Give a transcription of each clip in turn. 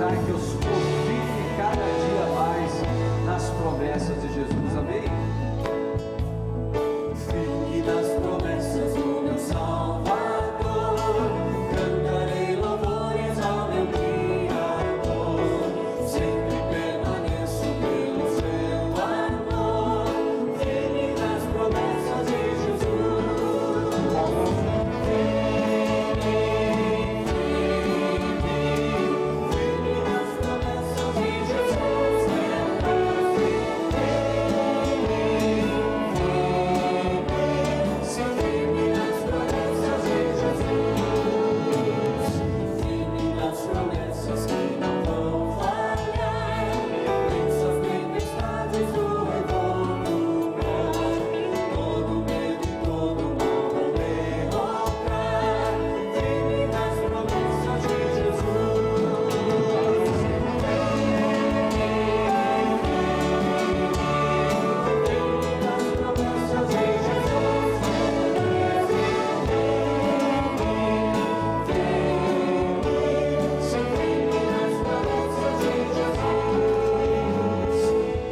lugar que os confirme cada dia mais nas promessas de Jesus, amém? Firme nas promessas do meu Salvador, cantarei louvores ao meu Criador, sempre permaneço pelo seu amor, firme nas promessas de Jesus. Firme nas promessas de Jesus. Firme nas promessas de Jesus, firme nas promessas que não vão falhar, vença as tempestades do revolto, todo medo e todo mal vão derrotar, firme nas promessas de Jesus. Firme nas promessas de Jesus. Firme nas promessas de Jesus,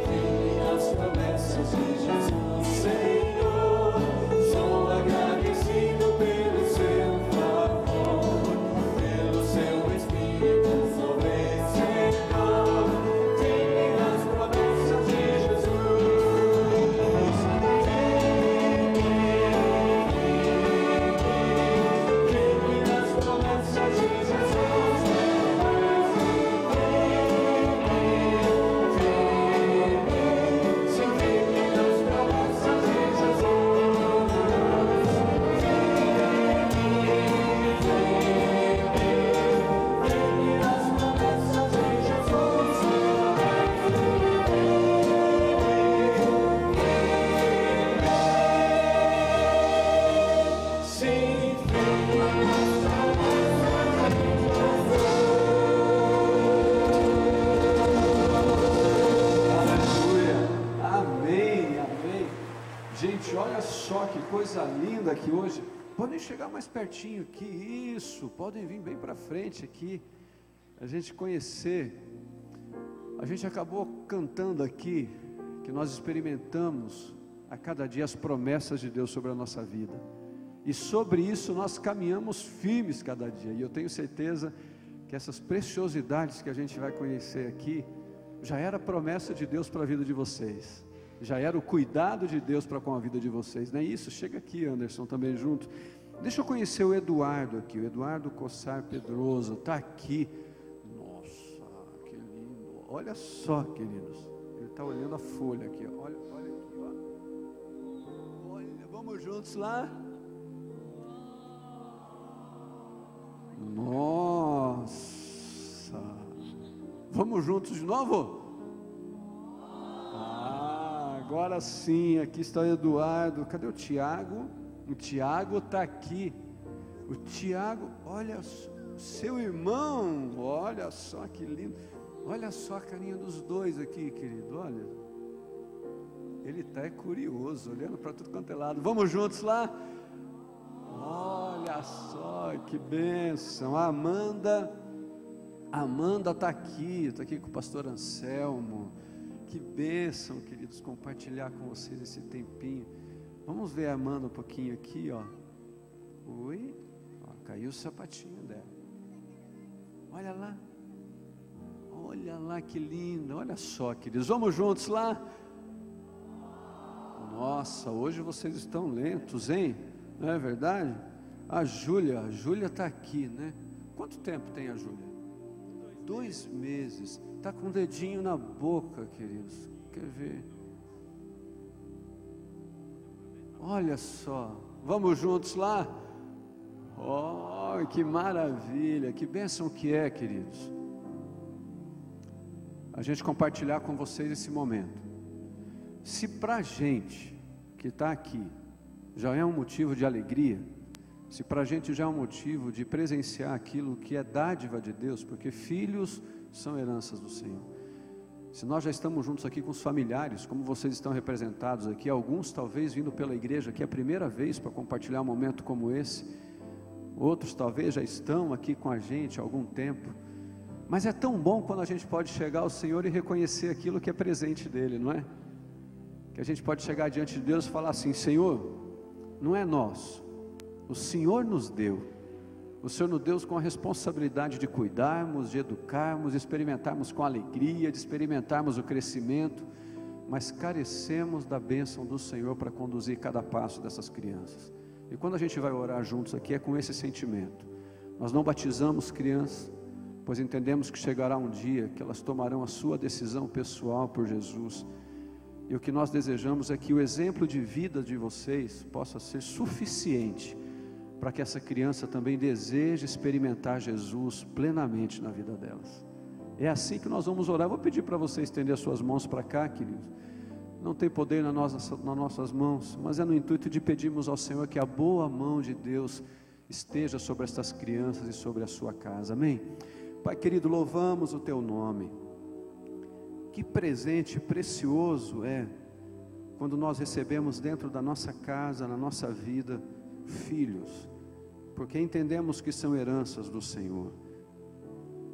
firme nas promessas de Jesus, Senhor. Sou agradecido pelo seu favor, pelo seu Espírito sou vencedor. Firme nas promessas de Jesus. Firme nas promessas de Jesus. Firme nas promessas de Jesus. Firme nas promessas de Jesus. Sim, firme nas promessas de Aleluia, amém, amém. Gente, olha só que coisa linda aqui hoje. Podem chegar mais pertinho aqui, isso, podem vir bem para frente aqui, a gente conhecer. A gente acabou cantando aqui, que nós experimentamos a cada dia as promessas de Deus sobre a nossa vida, e sobre isso nós caminhamos firmes cada dia, e eu tenho certeza que essas preciosidades que a gente vai conhecer aqui, já era promessa de Deus para a vida de vocês, já era o cuidado de Deus para com a vida de vocês, não é isso? Chega aqui, Anderson, também junto. Deixa eu conhecer o Eduardo aqui, o Eduardo Cossar Pedroso, está aqui. Nossa, que lindo, olha só, queridos, ele está olhando a folha aqui, ó. Olha aqui, ó. Olha, vamos juntos lá? Nossa, vamos juntos de novo? Agora sim, aqui está o Eduardo. Cadê o Tiago? O Tiago está aqui. O Tiago, olha, seu irmão, olha só que lindo. Olha só a carinha dos dois aqui, querido, olha. Ele está curioso, olhando para tudo quanto é lado. Vamos juntos lá? Olha só, que bênção. A Amanda está aqui com o pastor Anselmo. Que bênção, queridos, compartilhar com vocês esse tempinho. Vamos ver a Amanda um pouquinho aqui, ó. Oi, ó, caiu o sapatinho dela. Olha lá que lindo. Olha só, queridos, vamos juntos lá? Nossa, hoje vocês estão lentos, hein? Não é verdade? A Júlia está aqui, né? Quanto tempo tem a Júlia? 2 meses. Está com o dedinho na boca, queridos. Quer ver? Olha só. Vamos juntos lá? Oh, que maravilha. Que bênção que é, queridos. A gente compartilhar com vocês esse momento. Se para a gente que está aqui já é um motivo de alegria, se para a gente já é um motivo de presenciar aquilo que é dádiva de Deus, porque filhos são heranças do Senhor, se nós já estamos juntos aqui com os familiares, como vocês estão representados aqui, alguns talvez vindo pela igreja aqui a primeira vez para compartilhar um momento como esse, outros talvez já estão aqui com a gente há algum tempo, Mas é tão bom quando a gente pode chegar ao Senhor e reconhecer aquilo que é presente dEle, não é? Que a gente pode chegar diante de Deus e falar assim: Senhor, não é nosso, o Senhor nos deu. O Senhor nos deu com a responsabilidade de cuidarmos, de educarmos, de experimentarmos com alegria, de experimentarmos o crescimento, mas carecemos da bênção do Senhor para conduzir cada passo dessas crianças. E quando a gente vai orar juntos aqui, é com esse sentimento. Nós não batizamos crianças, pois entendemos que chegará um dia que elas tomarão a sua decisão pessoal por Jesus, e o que nós desejamos é que o exemplo de vida de vocês possa ser suficiente para que essa criança também deseje experimentar Jesus plenamente na vida delas. É assim que nós vamos orar. Vou pedir para você estender as suas mãos para cá, queridos. Não tem poder nas nossas mãos, mas é no intuito de pedirmos ao Senhor que a boa mão de Deus esteja sobre estas crianças e sobre a sua casa, amém? Pai querido, louvamos o Teu nome. Que presente precioso é quando nós recebemos dentro da nossa casa, na nossa vida, filhos, porque entendemos que são heranças do Senhor.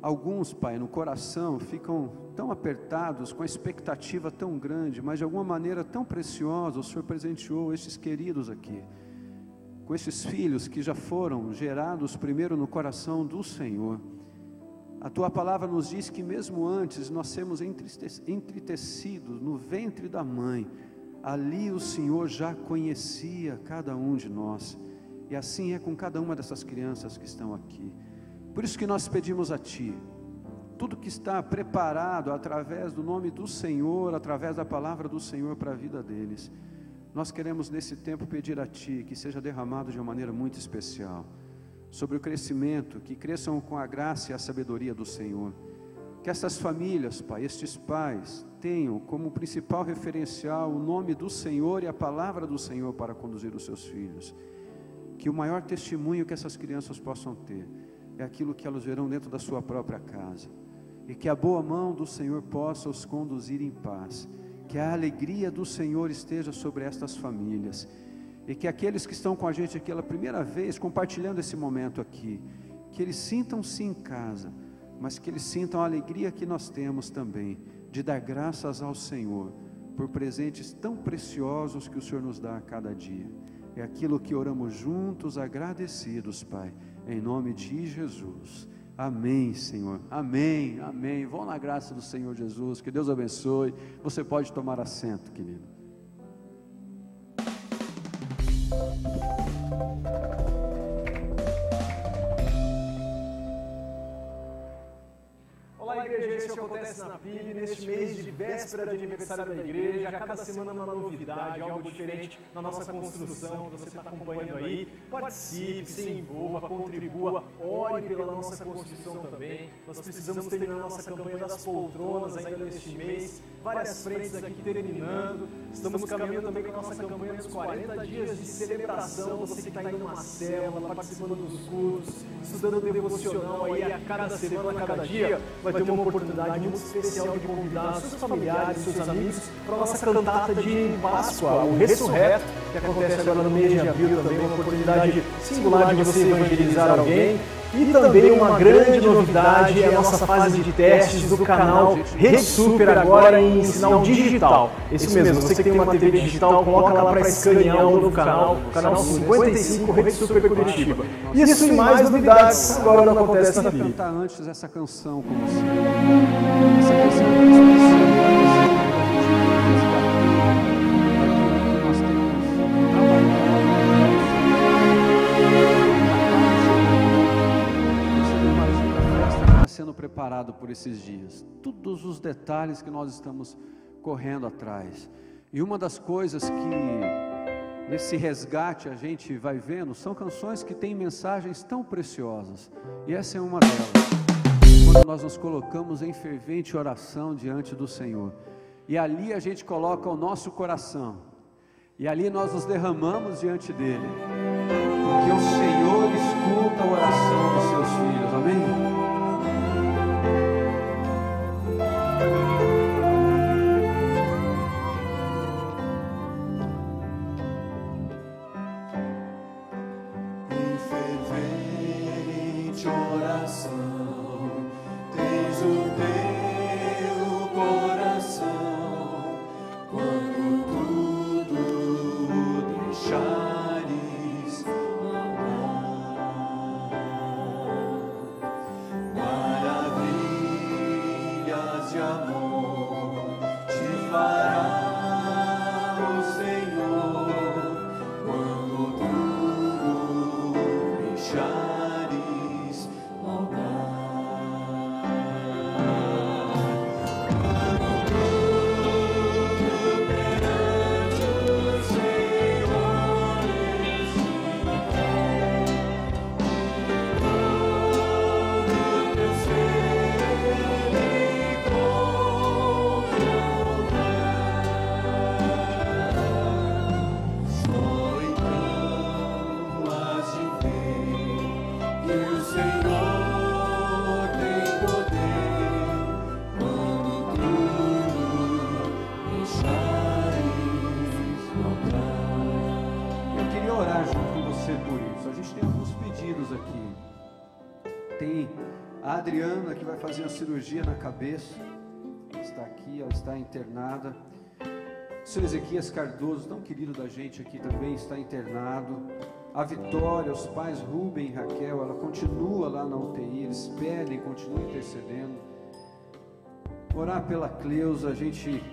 Alguns, Pai, no coração ficam tão apertados, com a expectativa tão grande, mas de alguma maneira tão preciosa, o Senhor presenteou estes queridos aqui, com estes filhos que já foram gerados primeiro no coração do Senhor. A Tua palavra nos diz que mesmo antes nós sermos entristecidos no ventre da mãe, ali o Senhor já conhecia cada um de nós, e assim é com cada uma dessas crianças que estão aqui. Por isso que nós pedimos a Ti, tudo que está preparado através do nome do Senhor, através da palavra do Senhor para a vida deles, nós queremos nesse tempo pedir a Ti, que seja derramado de uma maneira muito especial, sobre o crescimento, que cresçam com a graça e a sabedoria do Senhor, que essas famílias, Pai, estes pais, tenham como principal referencial o nome do Senhor e a palavra do Senhor para conduzir os seus filhos. Que o maior testemunho que essas crianças possam ter é aquilo que elas verão dentro da sua própria casa, e que a boa mão do Senhor possa os conduzir em paz, que a alegria do Senhor esteja sobre estas famílias, e que aqueles que estão com a gente aqui pela primeira vez, compartilhando esse momento aqui, que eles sintam-se em casa, mas que eles sintam a alegria que nós temos também, de dar graças ao Senhor, por presentes tão preciosos que o Senhor nos dá a cada dia. É aquilo que oramos juntos, agradecidos, Pai, em nome de Jesus. Amém, Senhor, amém, amém. Vão na graça do Senhor Jesus, que Deus abençoe. Você pode tomar assento, querido. Olá, igreja, isso acontece na PIB, neste mês de véspera de aniversário da igreja. A cada semana uma novidade, algo diferente na nossa construção, que você está acompanhando aí. Participe, se envolva, contribua, ore pela nossa construção também. Nós precisamos terminar a nossa campanha das poltronas ainda neste mês, várias frentes aqui terminando. Estamos caminhando também com a nossa campanha dos 40 dias de celebração. Você que está indo numa célula, participando dos cultos, estudando devocional aí a cada semana, a cada dia, vai ter uma oportunidade muito especial de convidar seus familiares, seus amigos para a nossa cantata de Páscoa, o Ressurreto, que acontece agora no mês de abril também, uma oportunidade singular de você evangelizar alguém. E também uma grande novidade é a nossa fase de testes do canal Rede Super, agora em sinal digital. Isso mesmo, você que tem uma TV digital, coloca lá para escanear o novo canal, canal 55 Rede Super Curitiba. Isso e mais novidades agora não acontece na vida. Eu cantar antes essa canção com você. Essa canção é especial. Nós temos trabalhado. Sendo preparado por esses dias, todos os detalhes que nós estamos correndo atrás, e uma das coisas que nesse resgate a gente vai vendo, são canções que têm mensagens tão preciosas, e essa é uma delas, quando nós nos colocamos em fervente oração diante do Senhor, e ali a gente coloca o nosso coração, e ali nós nos derramamos diante dEle, porque o Senhor escuta a oração dos seus filhos, amém? Em fervente oração, tem orar junto com você por isso. A gente tem alguns pedidos aqui. Tem a Adriana que vai fazer uma cirurgia na cabeça, está aqui, ela está internada. O seu Ezequias Cardoso, tão querido da gente aqui também, está internado. A Vitória, os pais Rubem e Raquel, ela continua lá na UTI, eles pedem, continuam intercedendo. Orar pela Cleusa, a gente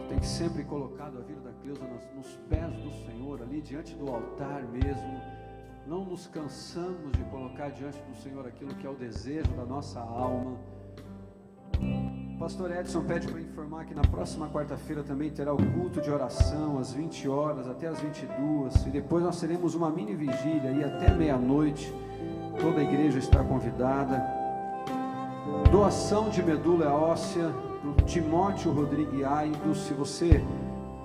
tem sempre colocado a vida da Cleusa nos pés do Senhor, ali diante do altar mesmo. Não nos cansamos de colocar diante do Senhor aquilo que é o desejo da nossa alma. O pastor Edson pede para informar que na próxima quarta-feira também terá o culto de oração às 20 horas até às 22, e depois nós teremos uma mini vigília aí até meia-noite. Toda a igreja está convidada. Doação de medula óssea do Timóteo Rodrigues Aido. Se você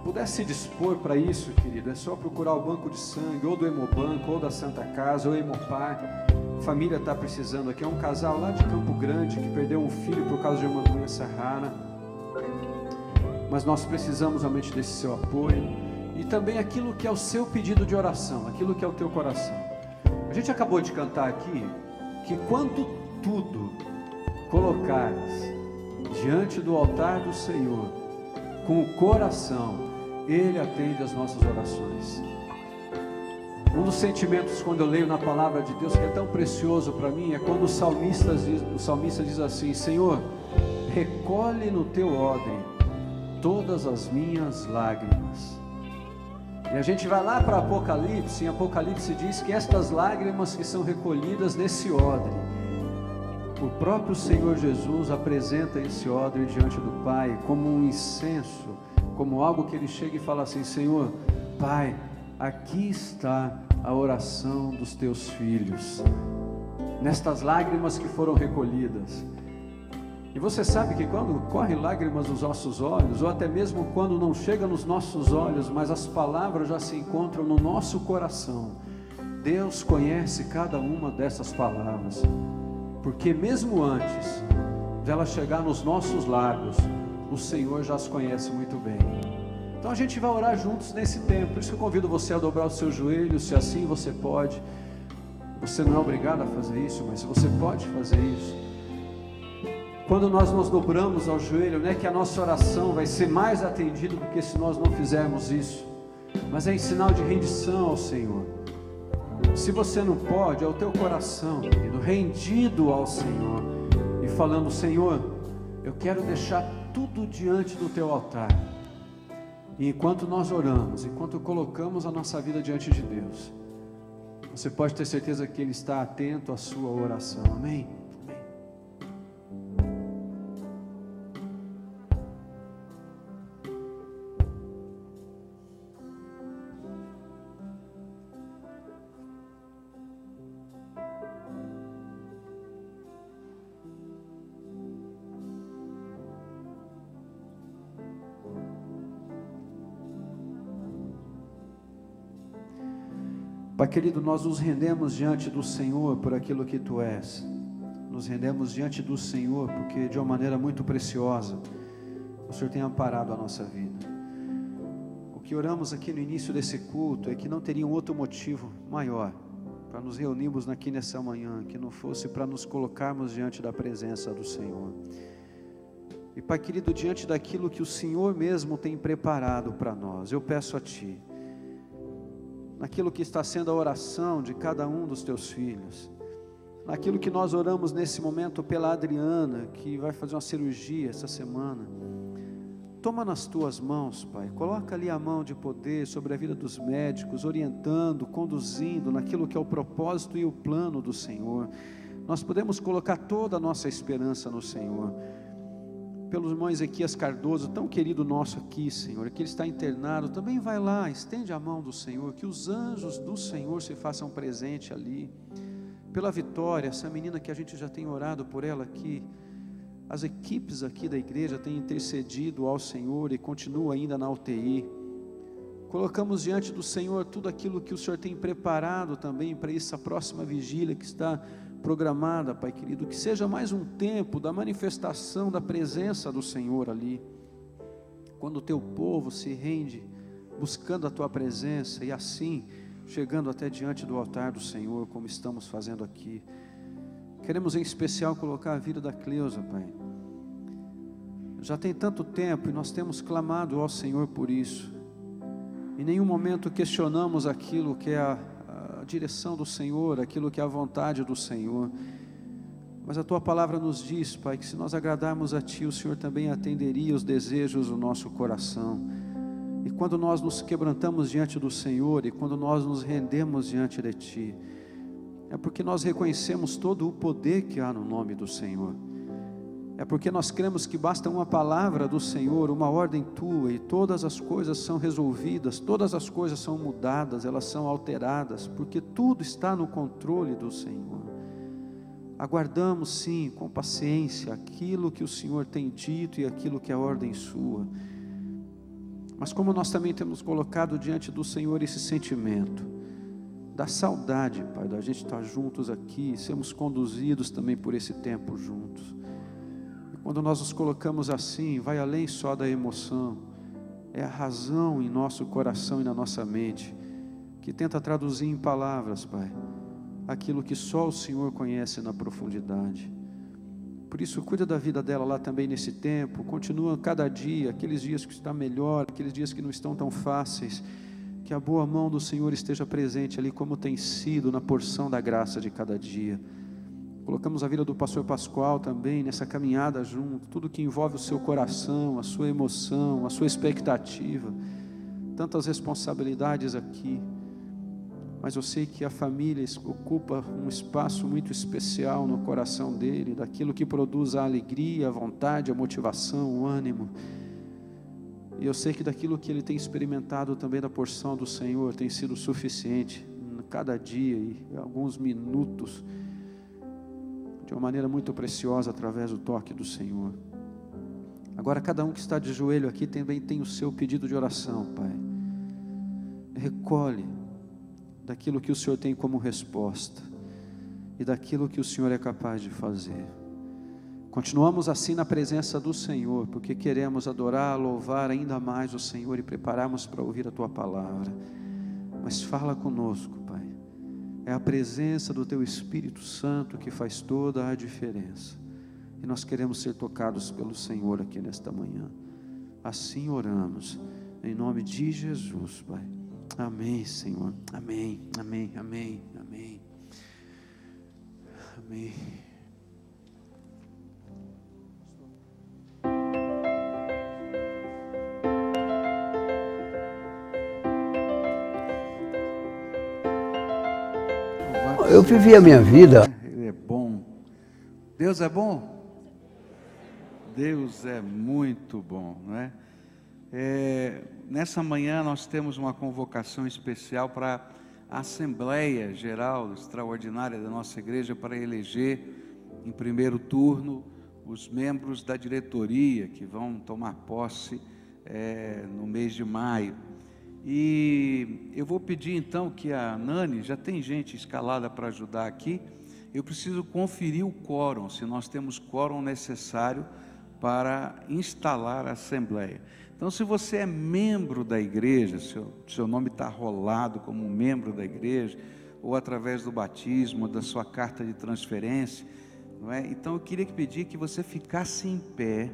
puder se dispor para isso, querido, é só procurar o banco de sangue, ou do Hemobanco, ou da Santa Casa, ou Hemopar. A família está precisando aqui. É um casal lá de Campo Grande que perdeu um filho por causa de uma doença rara, mas nós precisamos realmente desse seu apoio, e também aquilo que é o seu pedido de oração, aquilo que é o teu coração. A gente acabou de cantar aqui que quando tudo colocares diante do altar do Senhor com o coração, Ele atende as nossas orações. Um dos sentimentos quando eu leio na palavra de Deus que é tão precioso para mim é quando o salmista diz assim: Senhor, recolhe no teu odre todas as minhas lágrimas. E a gente vai lá para Apocalipse, em Apocalipse diz que estas lágrimas que são recolhidas nesse odre, o próprio Senhor Jesus apresenta esse odre diante do Pai como um incenso, como algo que Ele chega e fala assim: Senhor, Pai, aqui está a oração dos teus filhos, nestas lágrimas que foram recolhidas. E você sabe que quando correm lágrimas nos nossos olhos, ou até mesmo quando não chega nos nossos olhos, mas as palavras já se encontram no nosso coração, Deus conhece cada uma dessas palavras, porque mesmo antes de ela chegar nos nossos lábios, o Senhor já as conhece muito bem. Então a gente vai orar juntos nesse tempo. Por isso que eu convido você a dobrar os seus joelhos, se assim você pode. Você não é obrigado a fazer isso, mas você pode fazer isso. Quando nós nos dobramos ao joelho, não é que a nossa oração vai ser mais atendida do que se nós não fizermos isso, mas é em sinal de rendição ao Senhor. Se você não pode, é o teu coração, querido, rendido ao Senhor e falando: Senhor, eu quero deixar tudo diante do teu altar. E enquanto nós oramos, enquanto colocamos a nossa vida diante de Deus, você pode ter certeza que Ele está atento à sua oração. Amém? Pai querido, nós nos rendemos diante do Senhor por aquilo que Tu és. Nos rendemos diante do Senhor porque de uma maneira muito preciosa o Senhor tem amparado a nossa vida. O que oramos aqui no início desse culto é que não teria um outro motivo maior para nos reunirmos aqui nessa manhã, que não fosse para nos colocarmos diante da presença do Senhor. E Pai querido, diante daquilo que o Senhor mesmo tem preparado para nós, eu peço a Ti, naquilo que está sendo a oração de cada um dos Teus filhos, naquilo que nós oramos nesse momento pela Adriana, que vai fazer uma cirurgia essa semana, toma nas Tuas mãos, Pai, coloca ali a mão de poder sobre a vida dos médicos, orientando, conduzindo naquilo que é o propósito e o plano do Senhor. Nós podemos colocar toda a nossa esperança no Senhor. Pelo irmão Ezequias Cardoso, tão querido nosso aqui, Senhor, que ele está internado, também vai lá, estende a mão do Senhor, que os anjos do Senhor se façam presente ali. Pela Vitória, essa menina que a gente já tem orado por ela aqui, as equipes aqui da igreja têm intercedido ao Senhor e continua ainda na UTI. Colocamos diante do Senhor tudo aquilo que o Senhor tem preparado também para essa próxima vigília que está programada, Pai querido, que seja mais um tempo da manifestação da presença do Senhor ali, quando o Teu povo se rende buscando a Tua presença e assim chegando até diante do altar do Senhor, como estamos fazendo aqui. Queremos em especial colocar a vida da Cleusa, Pai. Já tem tanto tempo e nós temos clamado ao Senhor por isso. Em nenhum momento questionamos aquilo que é a direção do Senhor, aquilo que é a vontade do Senhor. Mas a Tua palavra nos diz, Pai, que se nós agradarmos a Ti, o Senhor também atenderia os desejos do nosso coração. E quando nós nos quebrantamos diante do Senhor, e quando nós nos rendemos diante de Ti, é porque nós reconhecemos todo o poder que há no nome do Senhor. É porque nós cremos que basta uma palavra do Senhor, uma ordem Tua, e todas as coisas são resolvidas, todas as coisas são mudadas, elas são alteradas, porque tudo está no controle do Senhor. Aguardamos sim, com paciência, aquilo que o Senhor tem dito e aquilo que é ordem Sua. Mas como nós também temos colocado diante do Senhor esse sentimento da saudade, Pai, da gente estar juntos aqui, sermos conduzidos também por esse tempo juntos. Quando nós nos colocamos assim, vai além só da emoção, é a razão em nosso coração e na nossa mente, que tenta traduzir em palavras, Pai, aquilo que só o Senhor conhece na profundidade. Por isso, cuida da vida dela lá também nesse tempo, continua cada dia, aqueles dias que está melhor, aqueles dias que não estão tão fáceis, que a boa mão do Senhor esteja presente ali, como tem sido na porção da graça de cada dia. Colocamos a vida do pastor Pascoal também nessa caminhada junto, tudo que envolve o seu coração, a sua emoção, a sua expectativa, tantas responsabilidades aqui, mas eu sei que a família ocupa um espaço muito especial no coração dele, daquilo que produz a alegria, a vontade, a motivação, o ânimo, e eu sei que daquilo que ele tem experimentado também da porção do Senhor tem sido suficiente, cada dia e alguns minutos, de uma maneira muito preciosa, através do toque do Senhor. Agora cada um que está de joelho aqui também tem o seu pedido de oração, Pai. Recolhe daquilo que o Senhor tem como resposta e daquilo que o Senhor é capaz de fazer. Continuamos assim na presença do Senhor, porque queremos adorar, louvar ainda mais o Senhor e prepararmos para ouvir a Tua palavra. Mas fala conosco, Pai. É a presença do Teu Espírito Santo que faz toda a diferença. E nós queremos ser tocados pelo Senhor aqui nesta manhã. Assim oramos, em nome de Jesus, Pai. Amém, Senhor. Amém, amém, amém, amém. Amém. Eu vivi a minha vida. Ele é bom. Deus é bom? Deus é muito bom, não é? Nessa manhã nós temos uma convocação especial para a Assembleia Geral Extraordinária da nossa igreja para eleger em primeiro turno os membros da diretoria que vão tomar posse no mês de maio. E eu vou pedir então que a Nani, já tem gente escalada para ajudar aqui, eu preciso conferir o quórum, se nós temos quórum necessário para instalar a Assembleia. Então, se você é membro da igreja, seu nome está rolado como membro da igreja, ou através do batismo, da sua carta de transferência, não é? Então eu queria pedir que você ficasse em pé,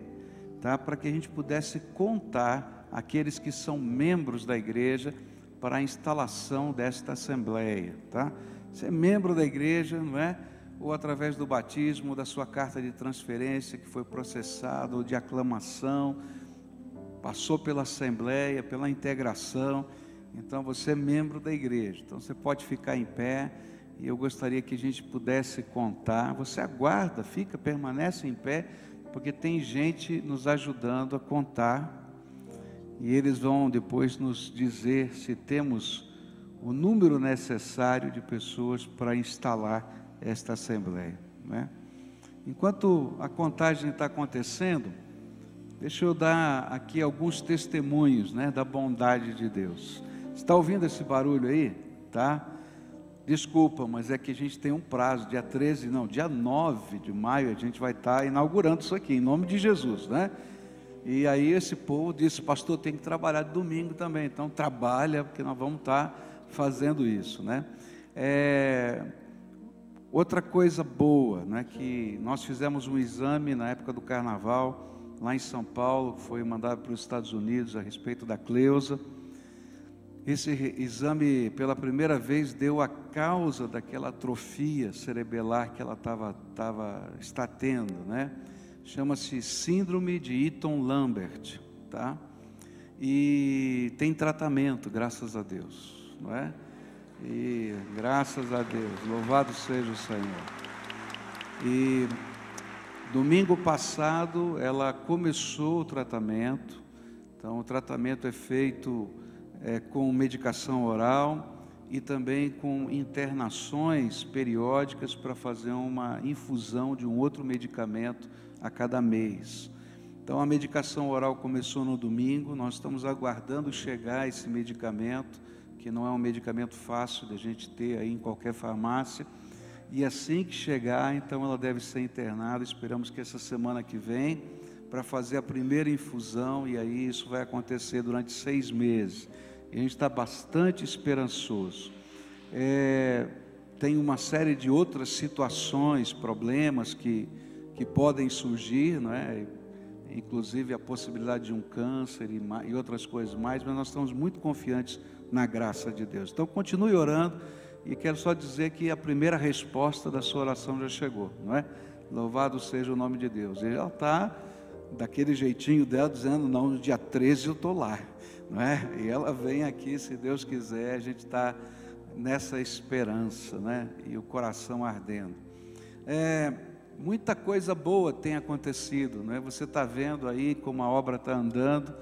tá? Para que a gente pudesse contar aqueles que são membros da igreja para a instalação desta Assembleia, tá? Você é membro da igreja, não é? Ou através do batismo, da sua carta de transferência que foi processada, ou de aclamação, passou pela Assembleia, pela integração, então você é membro da igreja. Então você pode ficar em pé, e eu gostaria que a gente pudesse contar. Você aguarda, permanece em pé, porque tem gente nos ajudando a contar, e eles vão depois nos dizer se temos o número necessário de pessoas para instalar esta Assembleia, né? Enquanto a contagem está acontecendo, deixa eu dar aqui alguns testemunhos, né, da bondade de Deus. Você está ouvindo esse barulho aí? Tá? Desculpa, mas é que a gente tem um prazo, dia 9 de maio, a gente vai estar inaugurando isso aqui, em nome de Jesus, né? E aí esse povo disse: pastor, tem que trabalhar domingo também, então trabalha, porque nós vamos estar fazendo isso, né? Outra coisa boa, né, que nós fizemos um exame na época do Carnaval, lá em São Paulo, que foi mandado para os Estados Unidos a respeito da Cleusa. Esse exame, pela primeira vez, deu a causa daquela atrofia cerebelar que ela está tendo, né? Chama-se Síndrome de Eaton-Lambert, tá? E tem tratamento, graças a Deus, não é? E graças a Deus, louvado seja o Senhor. E domingo passado ela começou o tratamento. Então o tratamento é feito com medicação oral e também com internações periódicas para fazer uma infusão de um outro medicamento a cada mês. Então a medicação oral começou no domingo, nós estamos aguardando chegar esse medicamento, que não é um medicamento fácil de a gente ter aí em qualquer farmácia, e assim que chegar, então ela deve ser internada. Esperamos que essa semana que vem, para fazer a primeira infusão, e aí isso vai acontecer durante 6 meses, e a gente está bastante esperançoso. Tem uma série de outras situações, problemas que podem surgir, não é? Inclusive a possibilidade de um câncer e outras coisas mais, mas nós estamos muito confiantes na graça de Deus. Então continue orando, e quero só dizer que a primeira resposta da sua oração já chegou, não é? Louvado seja o nome de Deus. E ela está daquele jeitinho dela, dizendo, não, no dia 13 eu estou lá, não é? E ela vem aqui, se Deus quiser, a gente está nessa esperança, né? E o coração ardendo. Muita coisa boa tem acontecido, não é? Você está vendo aí como a obra está andando.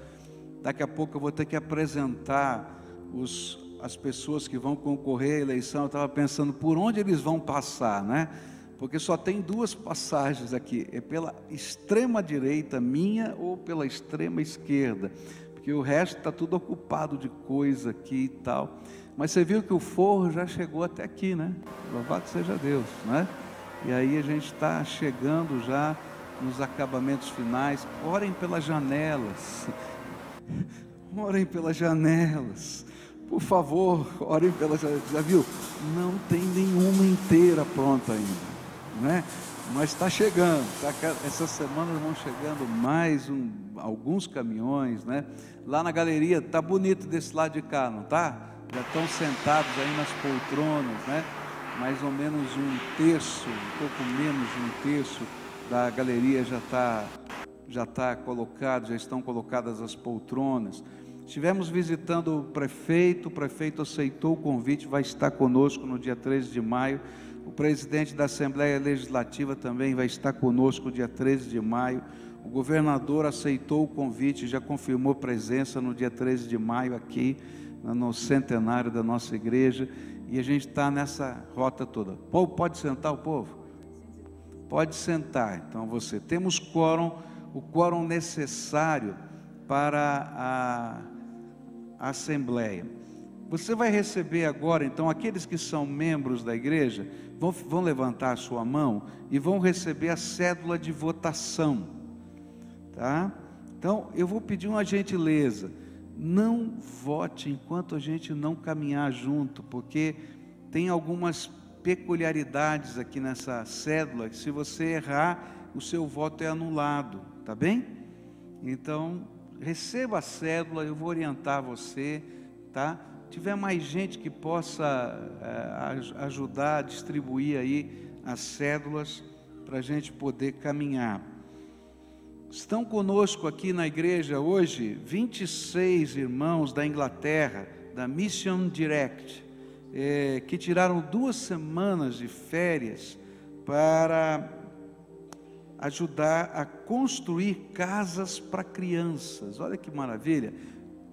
Daqui a pouco eu vou ter que apresentar as pessoas que vão concorrer à eleição. Eu estava pensando por onde eles vão passar, né? Porque só tem 2 passagens aqui, é pela extrema direita minha ou pela extrema esquerda, porque o resto está tudo ocupado de coisa aqui e tal. Mas você viu que o forro já chegou até aqui, né? Louvado seja Deus, né? E aí a gente está chegando já nos acabamentos finais. Orem pelas janelas, orem pelas janelas, por favor, orem pelas janelas. Já viu? Não tem nenhuma inteira pronta ainda, né? Mas está chegando, essas semanas vão chegando mais alguns caminhões, né? Lá na galeria, está bonito desse lado de cá, não está? Já estão sentados aí nas poltronas, né? Mais ou menos 1/3, um pouco menos de 1/3 da galeria já está colocado, já estão colocadas as poltronas. Estivemos visitando o prefeito aceitou o convite, vai estar conosco no dia 13 de maio. O presidente da Assembleia Legislativa também vai estar conosco no dia 13 de maio. O governador aceitou o convite, já confirmou presença no dia 13 de maio aqui, no centenário da nossa igreja. E a gente está nessa rota toda. Pode sentar o povo? Pode sentar. Então você, temos o quórum necessário para a Assembleia. Você vai receber agora, então, aqueles que são membros da igreja, vão levantar a sua mão e vão receber a cédula de votação, tá? Então, eu vou pedir uma gentileza, não vote enquanto a gente não caminhar junto, porque tem algumas peculiaridades aqui nessa cédula, que se você errar, o seu voto é anulado, tá bem? Então, receba a cédula, eu vou orientar você, tá? Se tiver mais gente que possa ajudar a distribuir aí as cédulas, para a gente poder caminhar. Estão conosco aqui na igreja hoje 26 irmãos da Inglaterra, da Mission Direct, que tiraram 2 semanas de férias para ajudar a construir casas para crianças. Olha que maravilha.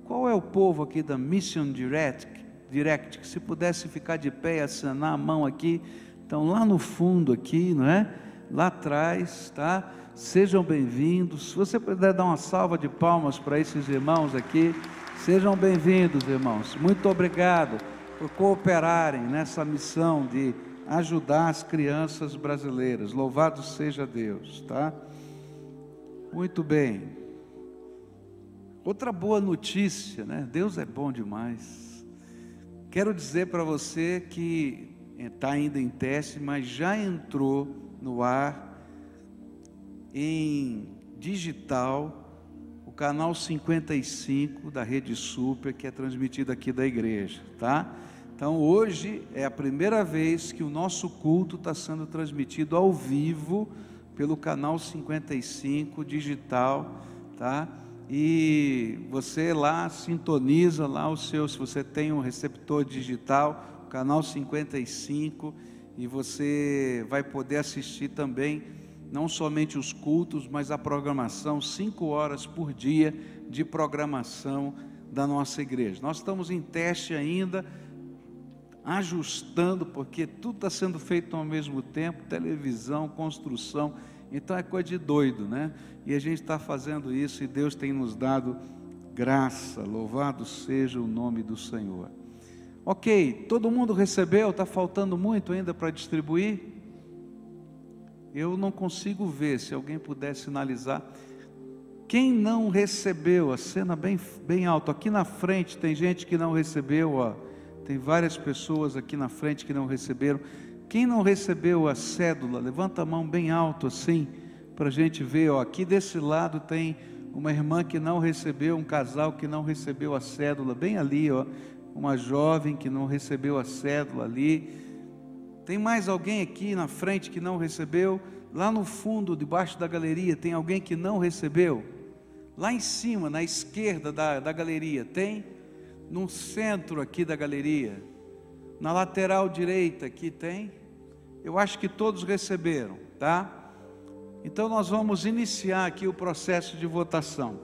Qual é o povo aqui da Mission Direct, que se pudesse ficar de pé e acenar a mão aqui, estão lá no fundo aqui, não é? Lá atrás, tá? Sejam bem-vindos. Se você puder dar uma salva de palmas para esses irmãos aqui, sejam bem-vindos, irmãos. Muito obrigado por cooperarem nessa missão de ajudar as crianças brasileiras. Louvado seja Deus, tá? Muito bem. Outra boa notícia, né? Deus é bom demais. Quero dizer para você que está ainda em teste, mas já entrou no ar, em digital, o canal 55 da Rede Super, que é transmitido aqui da igreja, tá? Então hoje é a primeira vez que o nosso culto está sendo transmitido ao vivo pelo canal 55 digital, tá? E você lá sintoniza lá o seu, se você tem um receptor digital, o canal 55, e você vai poder assistir também não somente os cultos, mas a programação, 5 horas por dia de programação da nossa igreja. Nós estamos em teste ainda, ajustando, porque tudo está sendo feito ao mesmo tempo, televisão, construção, então é coisa de doido, né? E a gente está fazendo isso e Deus tem nos dado graça, louvado seja o nome do Senhor. Ok, todo mundo recebeu? Está faltando muito ainda para distribuir? Eu não consigo ver, se alguém puder sinalizar. Quem não recebeu, a cena bem alta, aqui na frente tem gente que não recebeu, ó. Tem várias pessoas aqui na frente que não receberam. Quem não recebeu a cédula, levanta a mão bem alto assim, para a gente ver, ó. Aqui desse lado tem uma irmã que não recebeu, um casal que não recebeu a cédula, bem ali, ó. Uma jovem que não recebeu a cédula ali. Tem mais alguém aqui na frente que não recebeu? Lá no fundo, debaixo da galeria, tem alguém que não recebeu? Lá em cima, na esquerda da galeria, tem? No centro aqui da galeria, na lateral direita aqui tem? Eu acho que todos receberam, tá? Então nós vamos iniciar aqui o processo de votação.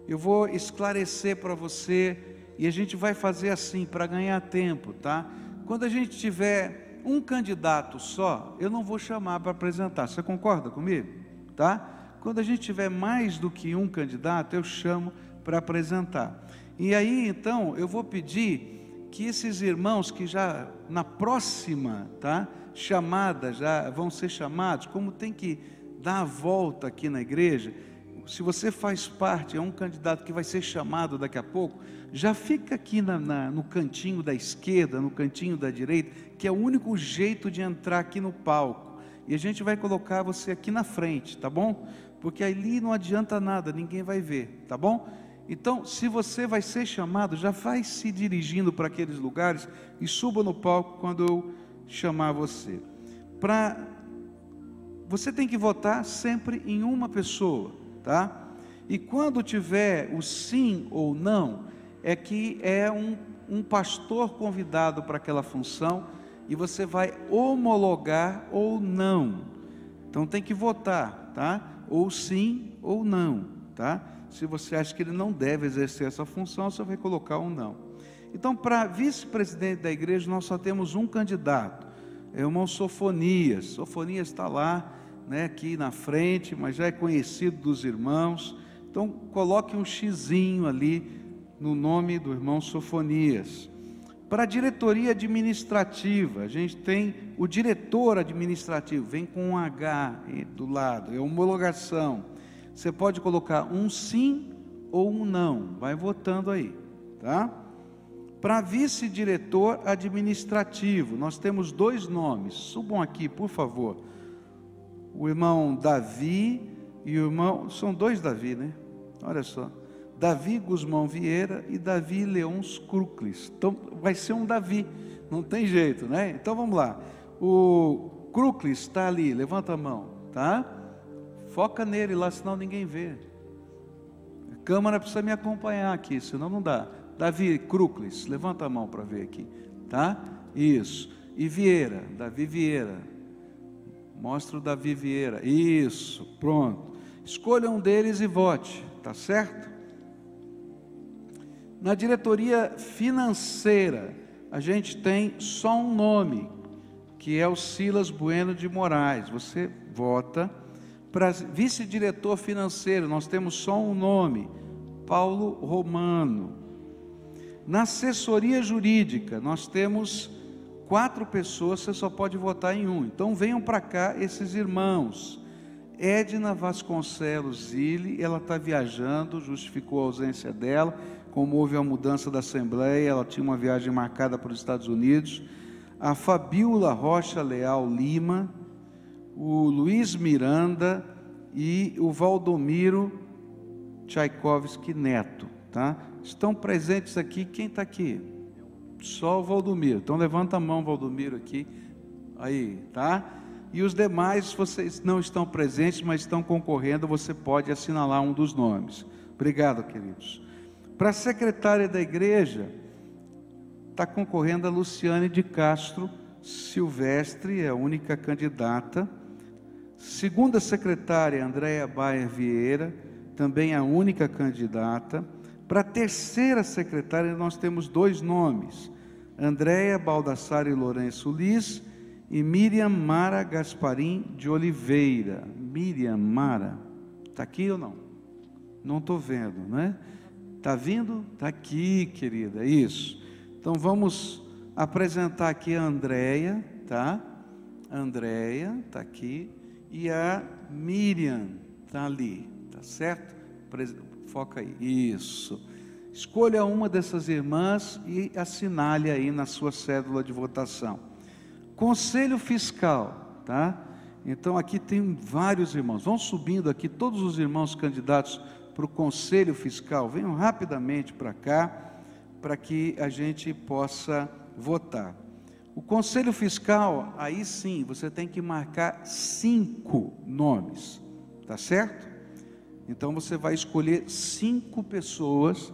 Eu vou esclarecer para você, e a gente vai fazer assim, para ganhar tempo, tá? Quando a gente tiver um candidato só, eu não vou chamar para apresentar. Você concorda comigo? Tá? Quando a gente tiver mais do que um candidato, eu chamo para apresentar. E aí, então, eu vou pedir que esses irmãos que já na próxima, tá, chamada, já vão ser chamados, como tem que dar a volta aqui na igreja, se você faz parte, é um candidato que vai ser chamado daqui a pouco, já fica aqui no cantinho da esquerda, no cantinho da direita, que é o único jeito de entrar aqui no palco, e a gente vai colocar você aqui na frente, tá bom? Porque ali não adianta nada, ninguém vai ver, tá bom? Então, se você vai ser chamado, já vai se dirigindo para aqueles lugares e suba no palco quando eu chamar você. Você tem que votar sempre em uma pessoa, tá? E quando tiver o sim ou não, é que é um pastor convidado para aquela função e você vai homologar ou não. Então tem que votar, tá? Ou sim ou não, tá? Se você acha que ele não deve exercer essa função, você vai colocar um não. Então, para vice-presidente da igreja, nós só temos um candidato, é o irmão Sofonias. Sofonias está lá, né, aqui na frente, mas já é conhecido dos irmãos. Então, coloque um xizinho ali no nome do irmão Sofonias. Para a diretoria administrativa, a gente tem o diretor administrativo, vem com um H do lado, é homologação. Você pode colocar um sim ou um não, vai votando aí, tá? Para vice-diretor administrativo, nós temos 2 nomes, subam aqui, por favor. O irmão Davi e o irmão, são 2 Davi, né? Olha só, Davi Guzmão Vieira e Davi Leões Cruclis. Então, vai ser um Davi, não tem jeito, né? Então, vamos lá. O Cruclis está ali, levanta a mão, tá? Foca nele lá, senão ninguém vê. A câmera precisa me acompanhar aqui, senão não dá. Davi Cruclis, levanta a mão para ver aqui, tá? Isso. E Vieira, Davi Vieira. Mostra o Davi Vieira. Isso, pronto. Escolha um deles e vote, tá certo? Na diretoria financeira, a gente tem só um nome, que é o Silas Bueno de Moraes. Você vota. Para vice-diretor financeiro, nós temos só um nome, Paulo Romano. Na assessoria jurídica, nós temos 4 pessoas, você só pode votar em um. Então venham para cá esses irmãos. Edna Vasconcelos Zilli, ela está viajando, justificou a ausência dela. como houve a mudança da Assembleia, ela tinha uma viagem marcada para os Estados Unidos. A Fabiola Rocha Leal Lima, o Luiz Miranda e o Valdomiro Tchaikovsky Neto, tá? Estão presentes aqui, quem está aqui? Só o Valdomiro, então levanta a mão, Valdomiro, aqui, aí, tá? E os demais, vocês não estão presentes, mas estão concorrendo, você pode assinalar um dos nomes. Obrigado, queridos. Para a secretária da igreja, está concorrendo a Luciane de Castro Silvestre, é a única candidata. Segunda secretária, Andréia Baer Vieira, também a única candidata. Para a terceira secretária, nós temos 2 nomes, Andréia Baldassare Lourenço Liz e Miriam Mara Gasparim de Oliveira. Miriam Mara, está aqui ou não? Não estou vendo, não é? Está vindo? Está aqui, querida, isso. Então vamos apresentar aqui a Andréia, tá? A Andréia está aqui e a Miriam está ali, tá certo? Foca aí, isso. Escolha uma dessas irmãs e assinale aí na sua cédula de votação. Conselho Fiscal, tá? Então aqui tem vários irmãos, vão subindo aqui todos os irmãos candidatos para o Conselho Fiscal, venham rapidamente para cá, para que a gente possa votar. O Conselho Fiscal, aí sim, você tem que marcar 5 nomes, tá certo? Então você vai escolher 5 pessoas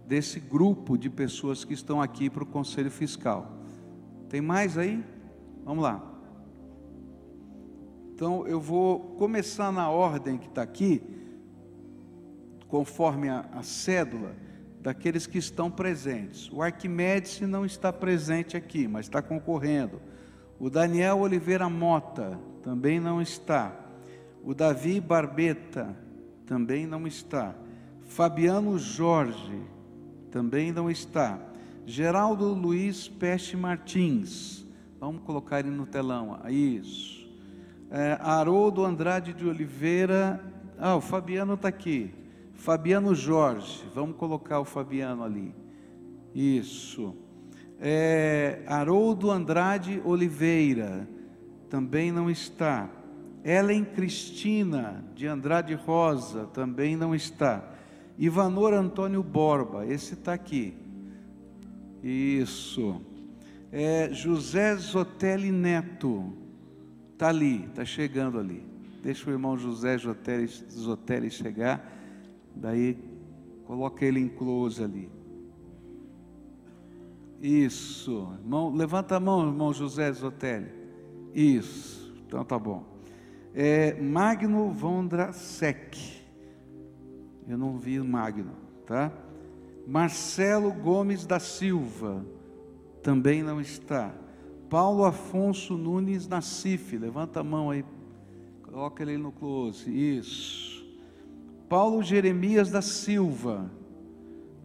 desse grupo de pessoas que estão aqui para o Conselho Fiscal. Tem mais aí? Vamos lá. Então eu vou começar na ordem que está aqui, conforme a cédula daqueles que estão presentes. O Arquimedes não está presente aqui, mas está concorrendo. O Daniel Oliveira Mota também não está. O Davi Barbeta também não está. Fabiano Jorge também não está. Geraldo Luiz Peste Martins, vamos colocar ele no telão, isso. Haroldo Andrade de Oliveira, o Fabiano está aqui. Fabiano Jorge, vamos colocar o Fabiano ali, isso. Haroldo Andrade Oliveira, também não está. Ellen Cristina de Andrade Rosa, também não está. Ivanor Antônio Borba, esse está aqui, isso. José Zotelli Neto, está ali, está chegando ali. Deixa o irmão José Zotelli chegar. Daí, coloca ele em close ali. Isso. Irmão, levanta a mão, irmão José Zotelli. Isso. Então tá bom. Magno Vondrasek. Eu não vi Magno, tá? Marcelo Gomes da Silva. Também não está. Paulo Afonso Nunes Nassif. Levanta a mão aí. Coloca ele no close. Isso. Paulo Jeremias da Silva,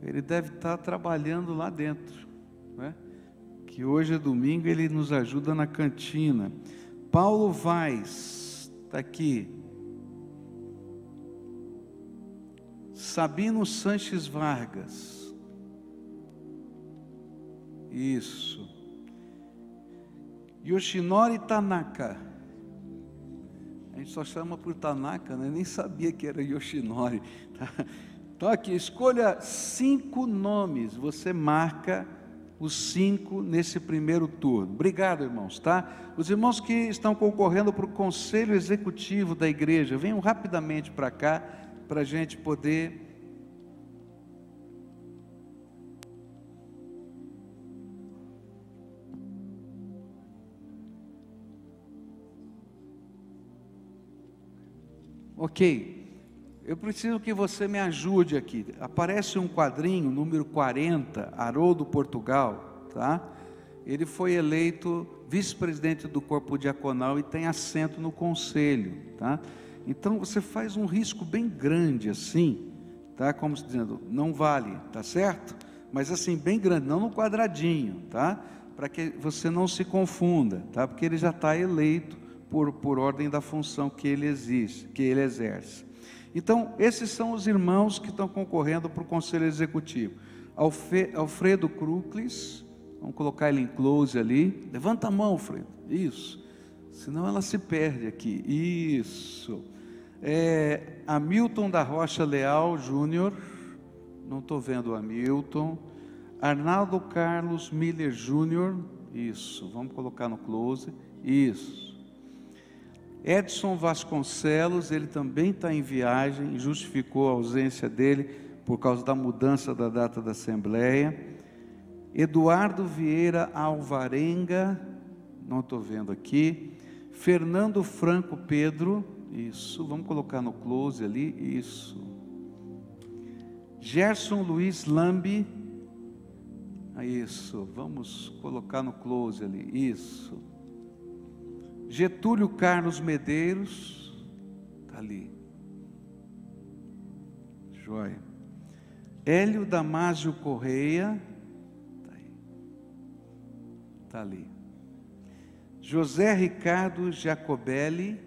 ele deve estar trabalhando lá dentro, né? Que hoje é domingo, ele nos ajuda na cantina. Paulo Vaz, está aqui. Sabino Sanches Vargas, isso. Yoshinori Tanaka, a gente só chama por Tanaka, né? Nem sabia que era Yoshinori. Tá? Então aqui, escolha 5 nomes, você marca os 5 nesse primeiro turno. Obrigado, irmãos, tá? Os irmãos que estão concorrendo para o Conselho Executivo da igreja, venham rapidamente para cá, para a gente poder... Ok, eu preciso que você me ajude aqui. Aparece um quadrinho, número 40, Haroldo Portugal, tá? Ele foi eleito vice-presidente do corpo diaconal e tem assento no conselho, tá? Então você faz um risco bem grande assim, tá? Como se dizendo, não vale, tá certo? Mas assim, bem grande, não no quadradinho, tá? Para que você não se confunda, tá? Porque ele já está eleito por ordem da função que ele exerce. Então, esses são os irmãos que estão concorrendo para o Conselho Executivo. Alfredo Cruclis, vamos colocar ele em close ali. Levanta a mão, Alfredo. Isso. Senão ela se perde aqui. Isso. Hamilton da Rocha Leal Júnior. Não estou vendo o Hamilton. Arnaldo Carlos Miller Júnior. Isso. Vamos colocar no close. Isso. Edson Vasconcelos, ele também está em viagem, justificou a ausência dele por causa da mudança da data da Assembleia. Eduardo Vieira Alvarenga, não estou vendo aqui. Fernando Franco Pedro, isso, vamos colocar no close ali, isso. Gerson Luiz Lambi, isso, vamos colocar no close ali, isso. Getúlio Carlos Medeiros, está ali, joia. Hélio Damásio Correia, está aí, está ali. José Ricardo Jacobelli,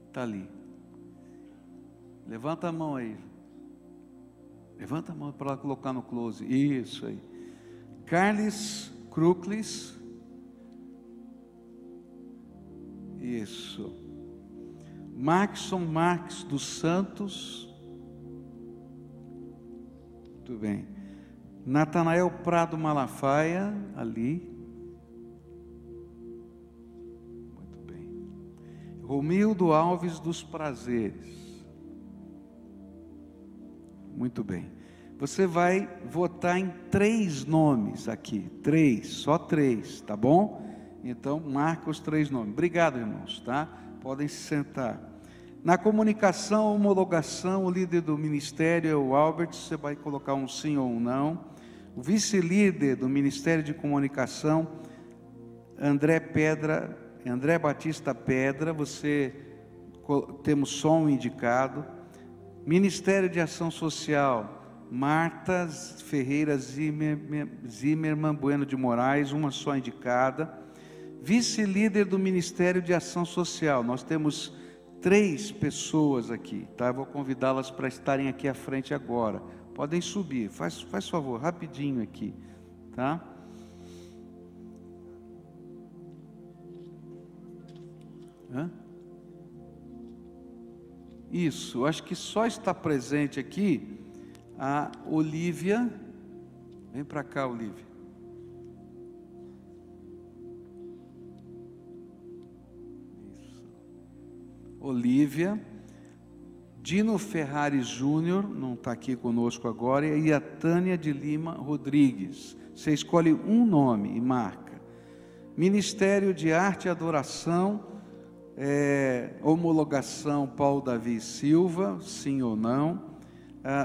está ali. Levanta a mão aí, levanta a mão para colocar no close, isso aí. Carles Cruclis, isso. Maxson Marques dos Santos, muito bem. Natanael Prado Malafaia, ali, muito bem. Romildo Alves dos Prazeres, muito bem. Você vai votar em 3 nomes aqui, 3, só 3, tá bom? Então, marca os 3 nomes. Obrigado, irmãos, tá? Podem se sentar. Na comunicação, homologação, o líder do ministério é o Albert, você vai colocar um sim ou um não. O vice-líder do Ministério de Comunicação, André Batista Pedra, temos só um indicado. Ministério de Ação Social, Marta Ferreira Zimmermann Bueno de Moraes, uma só indicada. Vice-líder do Ministério de Ação Social, nós temos 3 pessoas aqui, tá? Eu vou convidá-las para estarem aqui à frente agora. Podem subir, faz favor, rapidinho aqui, tá? Isso, acho que só está presente aqui a Olívia. Vem para cá, Olívia. Olívia, Dino Ferrari Júnior, não está aqui conosco agora, e a Tânia de Lima Rodrigues. Você escolhe um nome e marca. Ministério de Arte e Adoração, homologação Paulo Davi Silva, sim ou não.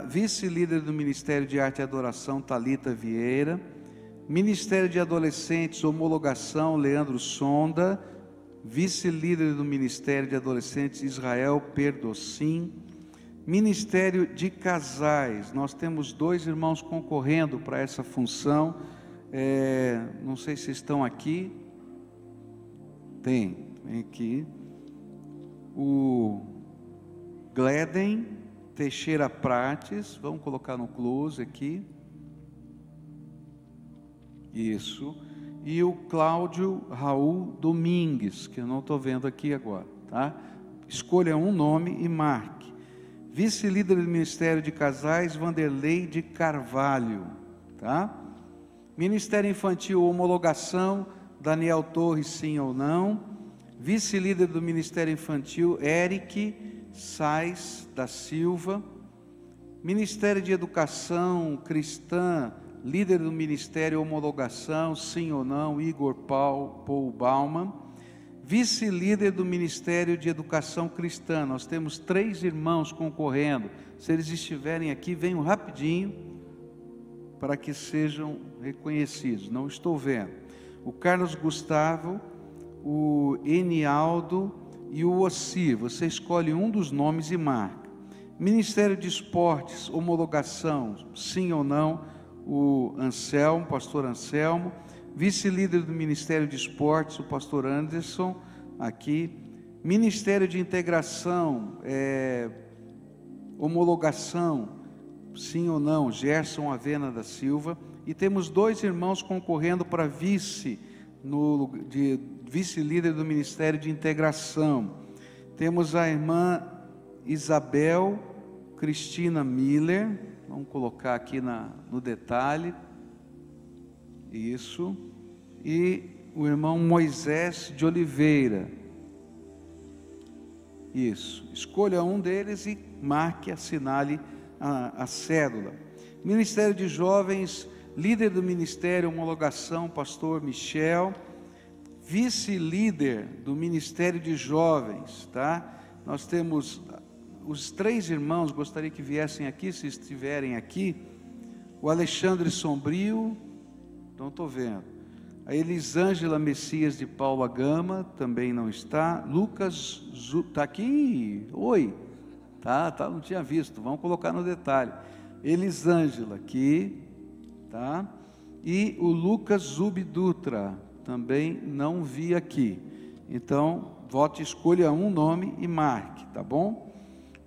Vice-líder do Ministério de Arte e Adoração, Thalita Vieira. Ministério de Adolescentes, homologação Leandro Sonda. Vice-líder do Ministério de Adolescentes, Israel Perdocin. Ministério de Casais, nós temos 2 irmãos concorrendo para essa função. Não sei se estão aqui. Tem aqui. O Gleden Teixeira Prates, vamos colocar no close aqui. Isso. E o Cláudio Raul Domingues, que eu não estou vendo aqui agora, tá? Escolha um nome e marque. Vice-líder do Ministério de Casais, Vanderlei de Carvalho, tá? Ministério Infantil, homologação, Daniel Torres, sim ou não. Vice-líder do Ministério Infantil, Eric Sais da Silva. Ministério de Educação Cristã, líder do Ministério Homologação, sim ou não, Igor Paul Bauman. Vice-líder do Ministério de Educação Cristã, nós temos 3 irmãos concorrendo. Se eles estiverem aqui, venham rapidinho para que sejam reconhecidos. Não estou vendo. O Carlos Gustavo, o Enialdo e o Ossi. Você escolhe um dos nomes e marca. Ministério de Esportes, homologação, sim ou não, o Anselmo, pastor Anselmo. Vice-líder do Ministério de Esportes, o pastor Anderson, aqui. Ministério de Integração, homologação, sim ou não, Gerson Avena da Silva. E temos 2 irmãos concorrendo para vice-líder do Ministério de Integração. Temos a irmã Isabel Cristina Miller, vamos colocar aqui no detalhe, isso, e o irmão Moisés de Oliveira, isso, escolha um deles e marque, assinale a cédula. Ministério de Jovens, líder do Ministério Homologação, pastor Michel. Vice-líder do Ministério de Jovens, tá? Nós temos os 3 irmãos, gostaria que viessem aqui, se estiverem aqui. O Alexandre Sombrio, não estou vendo. A Elisângela Messias de Paula Gama, também não está. Lucas, está aqui? Oi, tá, não tinha visto, vamos colocar no detalhe. Elisângela aqui, tá? E o Lucas Zubdutra, também não vi aqui. Então, vote, escolha um nome e marque, tá bom?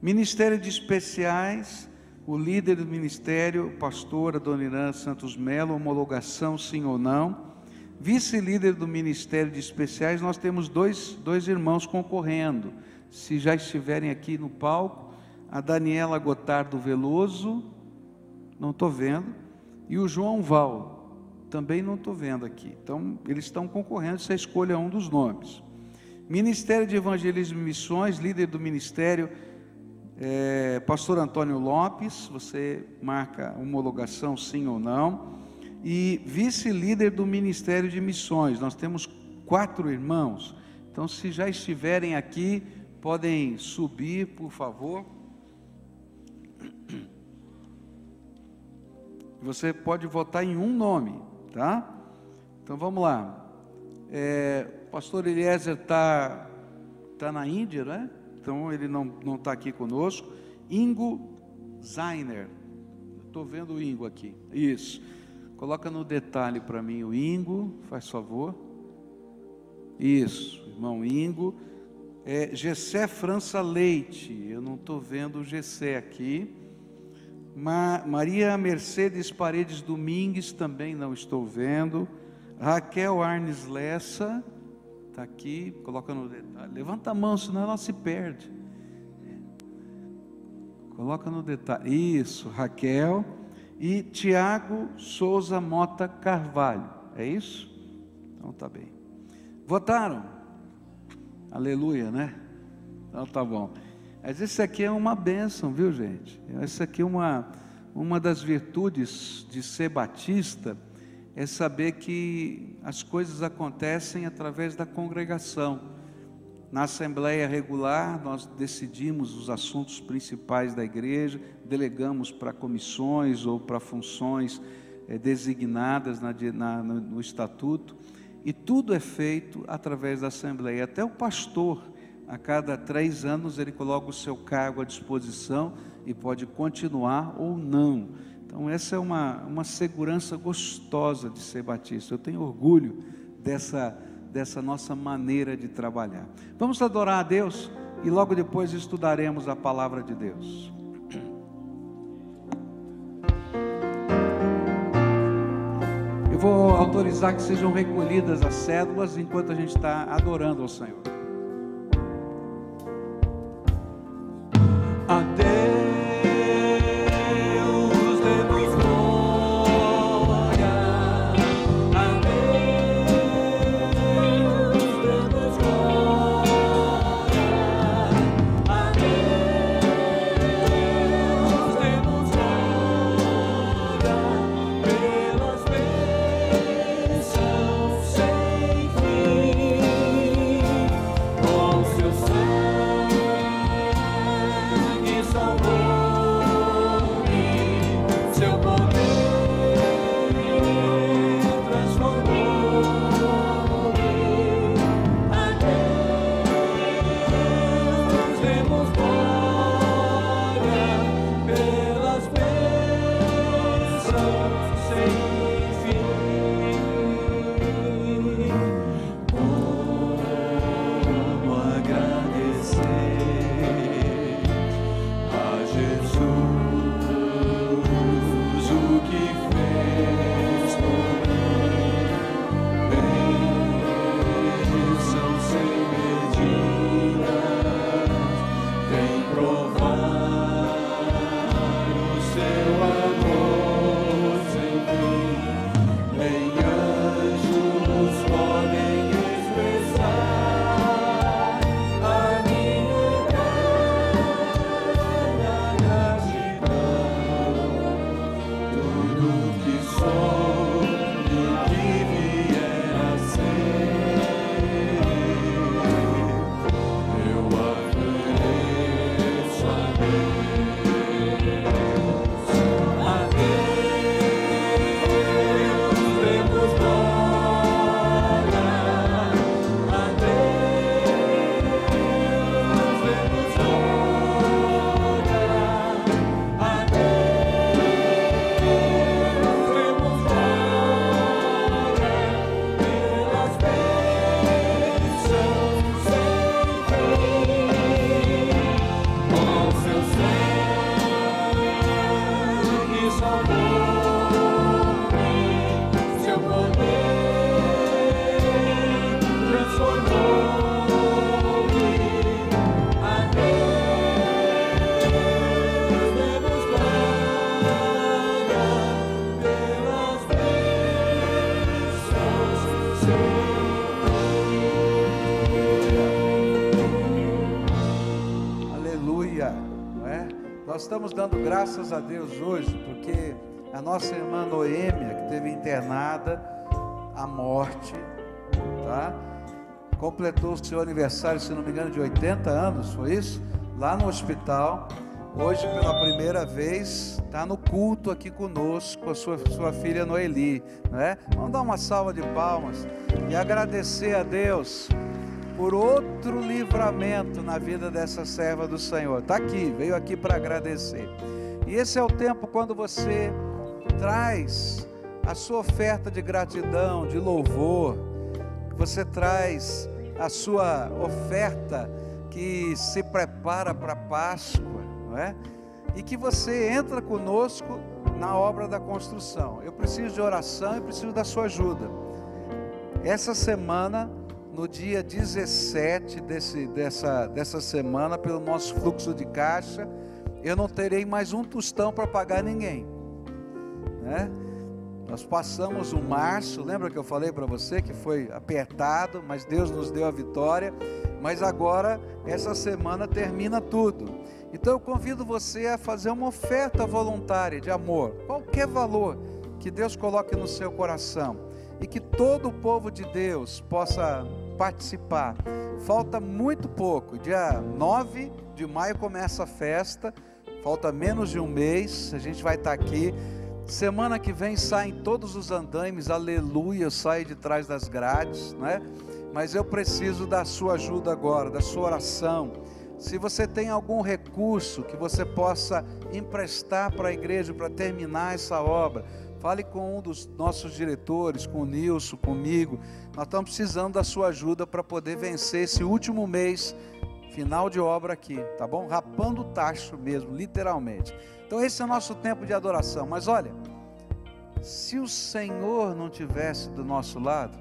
Ministério de Especiais, o líder do ministério, o pastor Adoniran Santos Melo, homologação sim ou não. Vice-líder do Ministério de Especiais, nós temos dois irmãos concorrendo. Se já estiverem aqui no palco, a Daniela Gotardo Veloso, não estou vendo, e o João Val, também não estou vendo aqui. Então, eles estão concorrendo, você escolha um dos nomes. Ministério de Evangelismo e Missões, líder do ministério, pastor Antônio Lopes, você marca homologação sim ou não. E vice-líder do Ministério de Missões, nós temos 4 irmãos. Então, se já estiverem aqui, podem subir, por favor. Você pode votar em um nome, tá? Então vamos lá. O pastor Eliezer está na Índia, né? Então ele não está aqui conosco. Ingo Zainer, estou vendo o Ingo aqui, isso. Coloca no detalhe para mim o Ingo, faz favor. Isso, irmão Ingo. Gessé França Leite, eu não estou vendo o Gessé aqui. Maria Mercedes Paredes Domingues, também não estou vendo. Raquel Arnes Lessa, está aqui, coloca no detalhe. Levanta a mão, senão ela se perde. Coloca no detalhe. Isso, Raquel. E Tiago Souza Mota Carvalho, é isso? Então tá bem. Votaram? Aleluia, né? Então tá bom. Mas isso aqui é uma bênção, viu, gente? Essa aqui é uma das virtudes de ser batista, é saber que as coisas acontecem através da congregação. Na Assembleia Regular, nós decidimos os assuntos principais da igreja, delegamos para comissões ou para funções designadas no Estatuto, e tudo é feito através da Assembleia. Até o pastor, a cada 3 anos, ele coloca o seu cargo à disposição e pode continuar ou não. Então, essa é uma segurança gostosa de ser batista. Eu tenho orgulho dessa nossa maneira de trabalhar. Vamos adorar a Deus e logo depois estudaremos a palavra de Deus. Eu vou autorizar que sejam recolhidas as cédulas enquanto a gente está adorando ao Senhor. A Deus demos glória, a Deus demos glória, a Deus demos glória, pelas bênçãos sem fim. Nós estamos dando graças a Deus hoje, porque a nossa irmã Noêmia, que esteve internada à morte, tá? Completou o seu aniversário, se não me engano, de 80 anos, foi isso? Lá no hospital. Hoje, pela primeira vez, está no culto aqui conosco, com a sua filha Noeli, não é? Vamos dar uma salva de palmas e agradecer a Deus por outro livramento na vida dessa serva do Senhor. Está aqui, veio aqui para agradecer. E esse é o tempo quando você traz a sua oferta de gratidão, de louvor, você traz a sua oferta que se prepara para a Páscoa, não é? E que você entra conosco na obra da construção. Eu preciso de oração e preciso da sua ajuda. Essa semana, no dia 17 dessa semana, pelo nosso fluxo de caixa, eu não terei mais um tostão para pagar ninguém, né? Nós passamos o março, lembra que eu falei para você que foi apertado, mas Deus nos deu a vitória, mas agora essa semana termina tudo. Então eu convido você a fazer uma oferta voluntária de amor, qualquer valor que Deus coloque no seu coração, e que todo o povo de Deus possa participar. Falta muito pouco, dia 9 de maio começa a festa, falta menos de um mês, a gente vai estar aqui. Semana que vem saem todos os andaimes, aleluia, eu saio de trás das grades, né? Mas eu preciso da sua ajuda agora, da sua oração. Se você tem algum recurso que você possa emprestar para a igreja para terminar essa obra, fale com um dos nossos diretores, com o Nilson, comigo. Nós estamos precisando da sua ajuda para poder vencer esse último mês, final de obra aqui, tá bom? Rapando o tacho mesmo, literalmente. Então esse é o nosso tempo de adoração. Mas olha, se o Senhor não tivesse do nosso lado,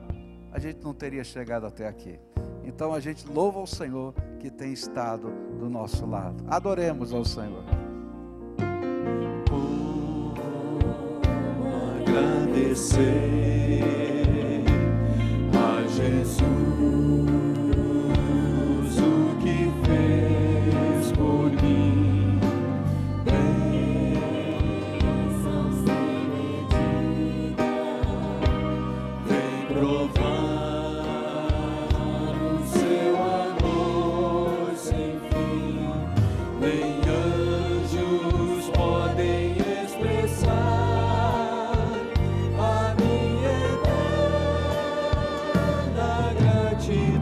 a gente não teria chegado até aqui. Então a gente louva ao Senhor que tem estado do nosso lado. Adoremos ao Senhor. Agradecer a Jesus o que fez por mim. Bênção sem medida, vem provar o seu amor sem fim. Nem anjos podem expressar a minha eterna gratidão.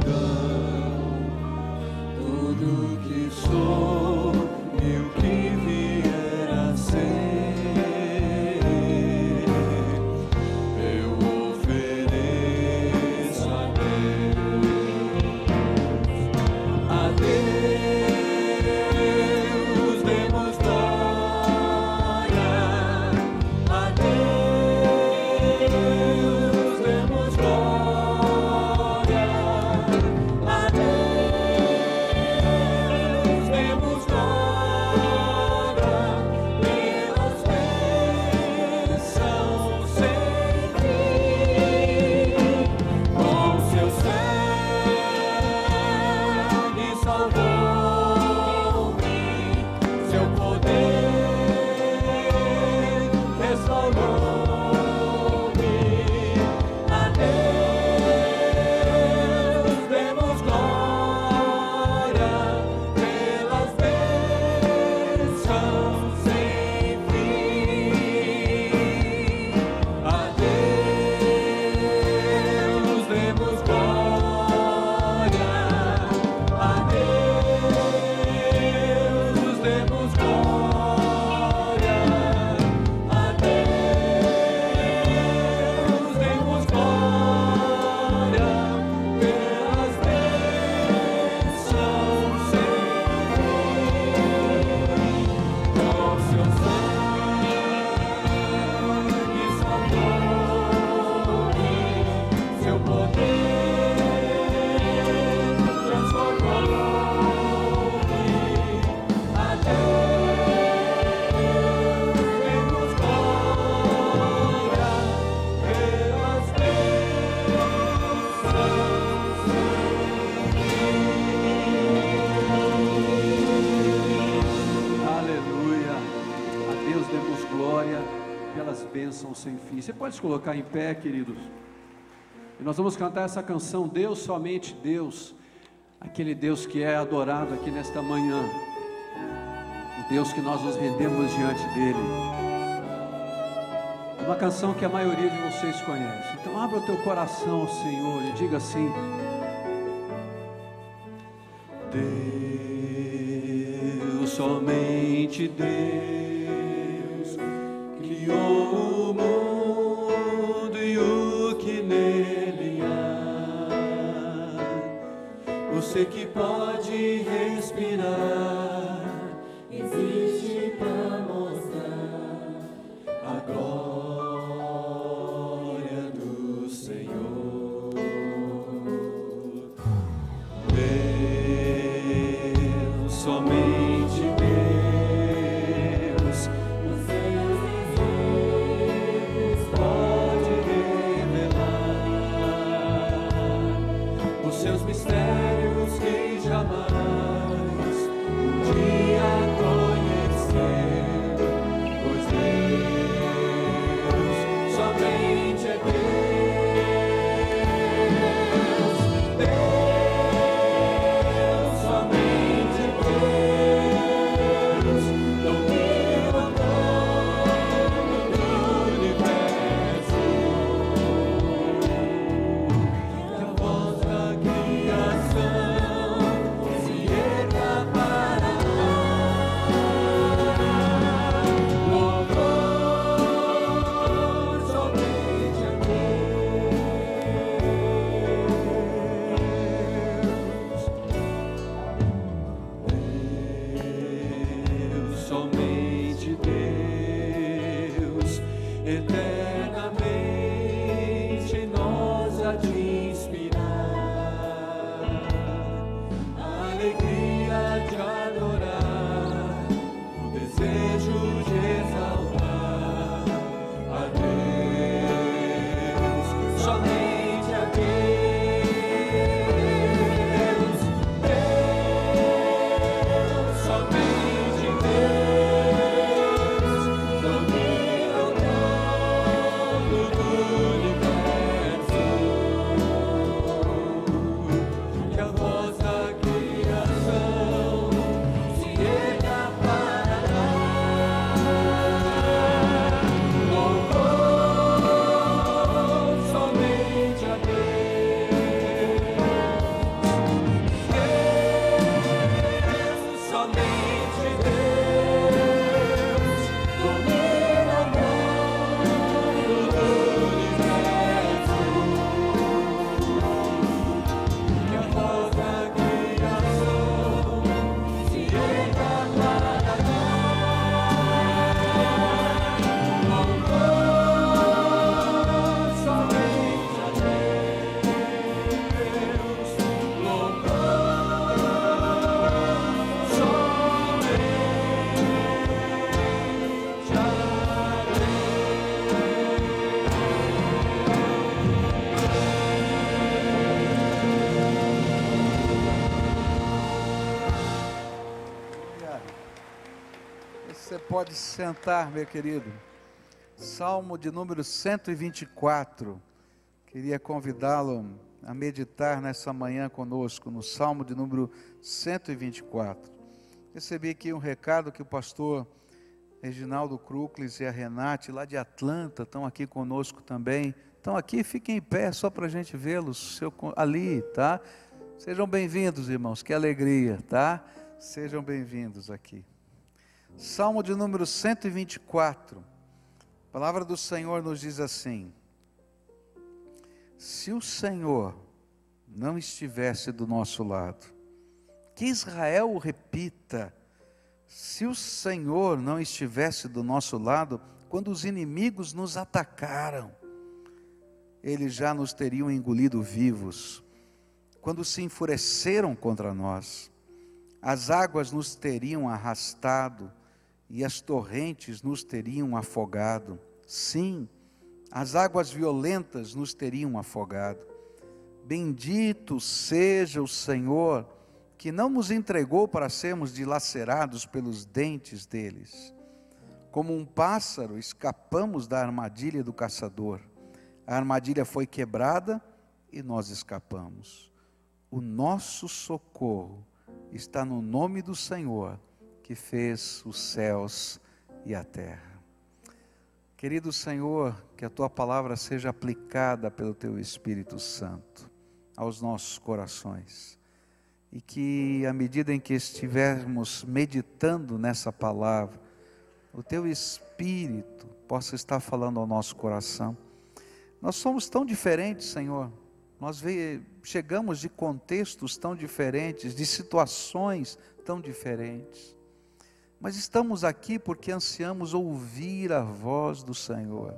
enfim. Você pode se colocar em pé, queridos? E nós vamos cantar essa canção, Deus, somente Deus, aquele Deus que é adorado aqui nesta manhã, o Deus que nós nos rendemos diante dele. Uma canção que a maioria de vocês conhece. Então abra o teu coração ao Senhor e diga assim: Deus, somente Deus, criou o mundo e o que nele há. O ser que pode respirar existe para mostrar a glória do Senhor. Deus, somente Deus, os seus desígnios pode revelar, os seus mistérios quem jamais um dia conheceu, pois Deus somente é Deus. Deus, somente Deus, domina o mundo do universo. Que a voz da criação se erga para louvor somente a Deus, somente Deus, eternamente nós a te inspirar, a alegria de adorar, o desejo de exaltar a Deus, somente a Deus, Deus, somente Deus, domina o mundo do universo. Que a voz da criação se erga para dar louvor somente a Deus. Deus, somente Deus, domina o mundo do universo. Que a voz da criação se erga para dar louvor somente a Deus, louvor somente Você pode sentar, meu querido. Salmo de número 124. Queria convidá-lo a meditar nessa manhã conosco, no Salmo de número 124. Recebi aqui um recado que o pastor Reginaldo Kruklis e a Renate, lá de Atlanta, estão aqui conosco também. Estão aqui, fiquem em pé, só para a gente vê-los ali, tá? Sejam bem-vindos, irmãos, que alegria, tá? Sejam bem-vindos aqui. Salmo de número 124, a palavra do Senhor nos diz assim: se o Senhor não estivesse do nosso lado, que Israel o repita, se o Senhor não estivesse do nosso lado, quando os inimigos nos atacaram, eles já nos teriam engolido vivos, quando se enfureceram contra nós, as águas nos teriam arrastado, e as torrentes nos teriam afogado. Sim, as águas violentas nos teriam afogado. Bendito seja o Senhor, que não nos entregou para sermos dilacerados pelos dentes deles. Como um pássaro, escapamos da armadilha do caçador. A armadilha foi quebrada e nós escapamos. O nosso socorro está no nome do Senhor, que fez os céus e a terra. Querido Senhor, que a Tua palavra seja aplicada pelo Teu Espírito Santo aos nossos corações. E que, à medida em que estivermos meditando nessa palavra, o Teu Espírito possa estar falando ao nosso coração. Nós somos tão diferentes, Senhor. Nós chegamos de contextos tão diferentes, de situações tão diferentes. Mas estamos aqui porque ansiamos ouvir a voz do Senhor.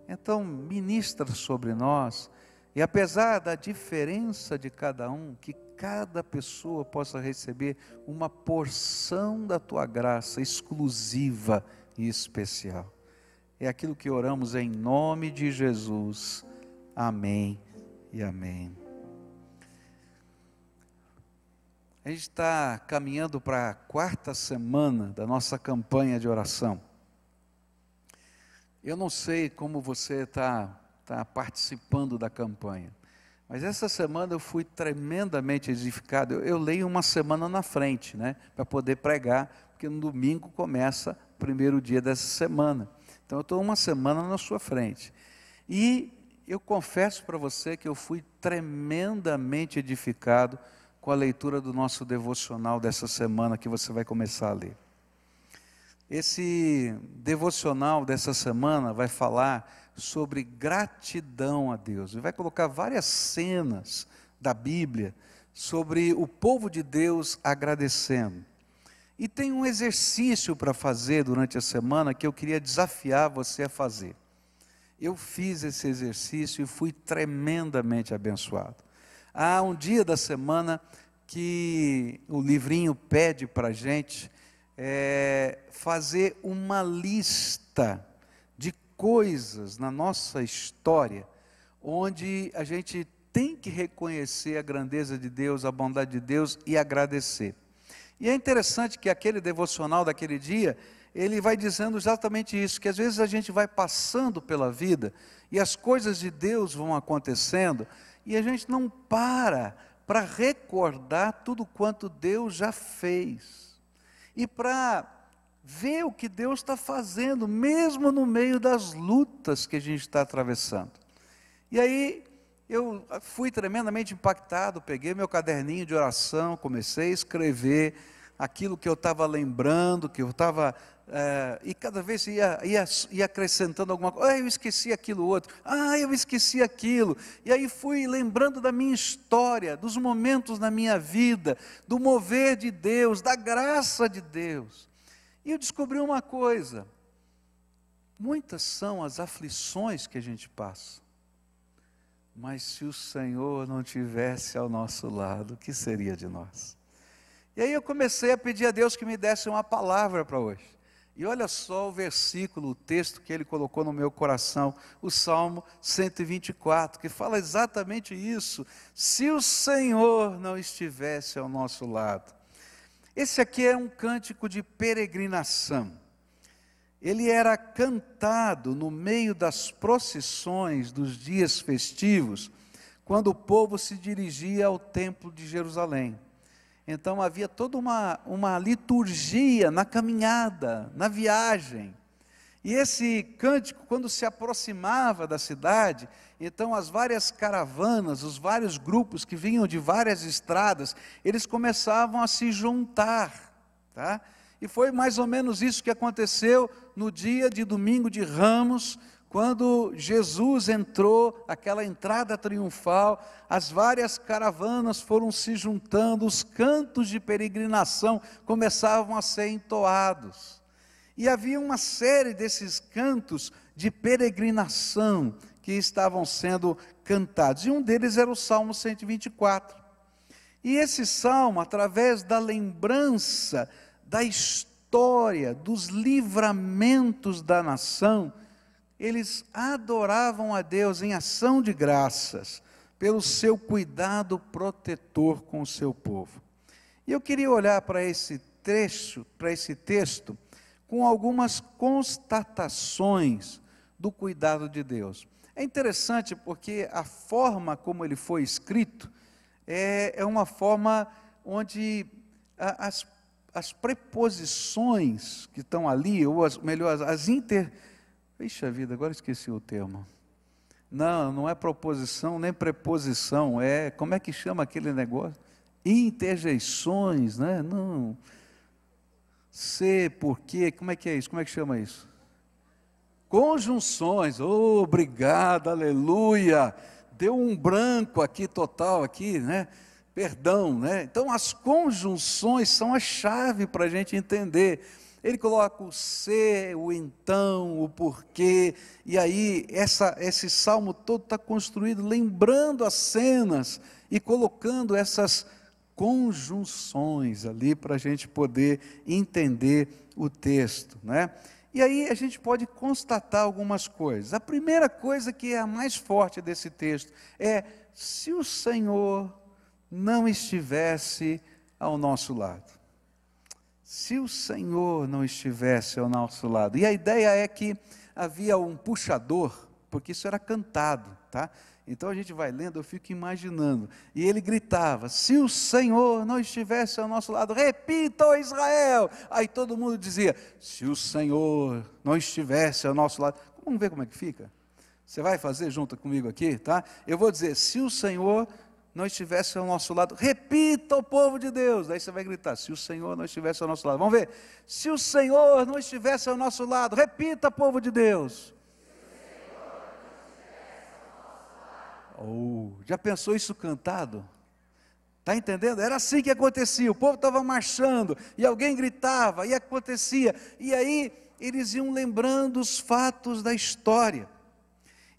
Então, ministra sobre nós, e apesar da diferença de cada um, que cada pessoa possa receber uma porção da Tua graça exclusiva e especial. É aquilo que oramos em nome de Jesus. Amém e amém. A gente está caminhando para a 4ª semana da nossa campanha de oração. Eu não sei como você está participando da campanha, mas essa semana eu fui tremendamente edificado. Eu leio uma semana na frente, né, para poder pregar, porque no domingo começa o primeiro dia dessa semana. Então eu estou uma semana na sua frente. E eu confesso para você que eu fui tremendamente edificado com a leitura do nosso devocional dessa semana que você vai começar a ler. Esse devocional dessa semana vai falar sobre gratidão a Deus. E vai colocar várias cenas da Bíblia sobre o povo de Deus agradecendo. E tem um exercício para fazer durante a semana que eu queria desafiar você a fazer. Eu fiz esse exercício e fui tremendamente abençoado. Há um dia da semana que o livrinho pede para a gente fazer uma lista de coisas na nossa história, onde a gente tem que reconhecer a grandeza de Deus, a bondade de Deus e agradecer. E é interessante que aquele devocional daquele dia, ele vai dizendo exatamente isso, que às vezes a gente vai passando pela vida e as coisas de Deus vão acontecendo e a gente não para recordar tudo quanto Deus já fez e para ver o que Deus está fazendo, mesmo no meio das lutas que a gente está atravessando. E aí eu fui tremendamente impactado, peguei meu caderninho de oração, comecei a escrever aquilo que eu estava lembrando, que eu estava... e cada vez ia acrescentando alguma coisa. Eu esqueci aquilo outro. Eu esqueci aquilo. E aí fui lembrando da minha história, dos momentos na minha vida, do mover de Deus, da graça de Deus. E eu descobri uma coisa: muitas são as aflições que a gente passa, mas se o Senhor não tivesse ao nosso lado, o que seria de nós? E aí eu comecei a pedir a Deus que me desse uma palavra para hoje. E olha só o versículo, o texto que Ele colocou no meu coração, o Salmo 124, que fala exatamente isso: se o Senhor não estivesse ao nosso lado. Esse aqui é um cântico de peregrinação. Ele era cantado no meio das procissões dos dias festivos, quando o povo se dirigia ao templo de Jerusalém. Então havia toda uma liturgia na caminhada, na viagem. E esse cântico, quando se aproximava da cidade, então as várias caravanas, os vários grupos que vinham de várias estradas, eles começavam a se juntar, tá? E foi mais ou menos isso que aconteceu no dia de domingo de Ramos, quando Jesus entrou, aquela entrada triunfal, as várias caravanas foram se juntando, os cantos de peregrinação começavam a ser entoados. E havia uma série desses cantos de peregrinação que estavam sendo cantados. E um deles era o Salmo 124. E esse salmo, através da lembrança da história, dos livramentos da nação, eles adoravam a Deus em ação de graças, pelo seu cuidado protetor com o seu povo. E eu queria olhar para esse trecho, para esse texto, com algumas constatações do cuidado de Deus. É interessante porque a forma como ele foi escrito é uma forma onde as preposições que estão ali, ou Ixi, vida, agora esqueci o termo. Não é proposição nem preposição, como é que chama aquele negócio? Interjeições, né? Não. Por quê, como é que é isso? Como é que chama isso? Conjunções, obrigado, aleluia. Deu um branco aqui total, aqui, né? Perdão, né? Então as conjunções são a chave para a gente entender. Ele coloca o ser, o então, o porquê, e aí esse salmo todo está construído lembrando as cenas e colocando essas conjunções ali para a gente poder entender o texto, né? E aí a gente pode constatar algumas coisas. A primeira coisa, que é a mais forte desse texto, é: se o Senhor não estivesse ao nosso lado. Se o Senhor não estivesse ao nosso lado. E a ideia é que havia um puxador, porque isso era cantado, tá? Então a gente vai lendo, eu fico imaginando. E ele gritava: se o Senhor não estivesse ao nosso lado, repita, ó Israel. Aí todo mundo dizia: se o Senhor não estivesse ao nosso lado. Vamos ver como é que fica? Você vai fazer junto comigo aqui, tá? Eu vou dizer: se o Senhor não estivesse ao nosso lado, repita, o povo de Deus. Daí você vai gritar: se o Senhor não estivesse ao nosso lado. Vamos ver: se o Senhor não estivesse ao nosso lado, repita, povo de Deus. Já pensou isso cantado? Está entendendo? Era assim que acontecia. O povo estava marchando e alguém gritava e acontecia. E aí eles iam lembrando os fatos da história.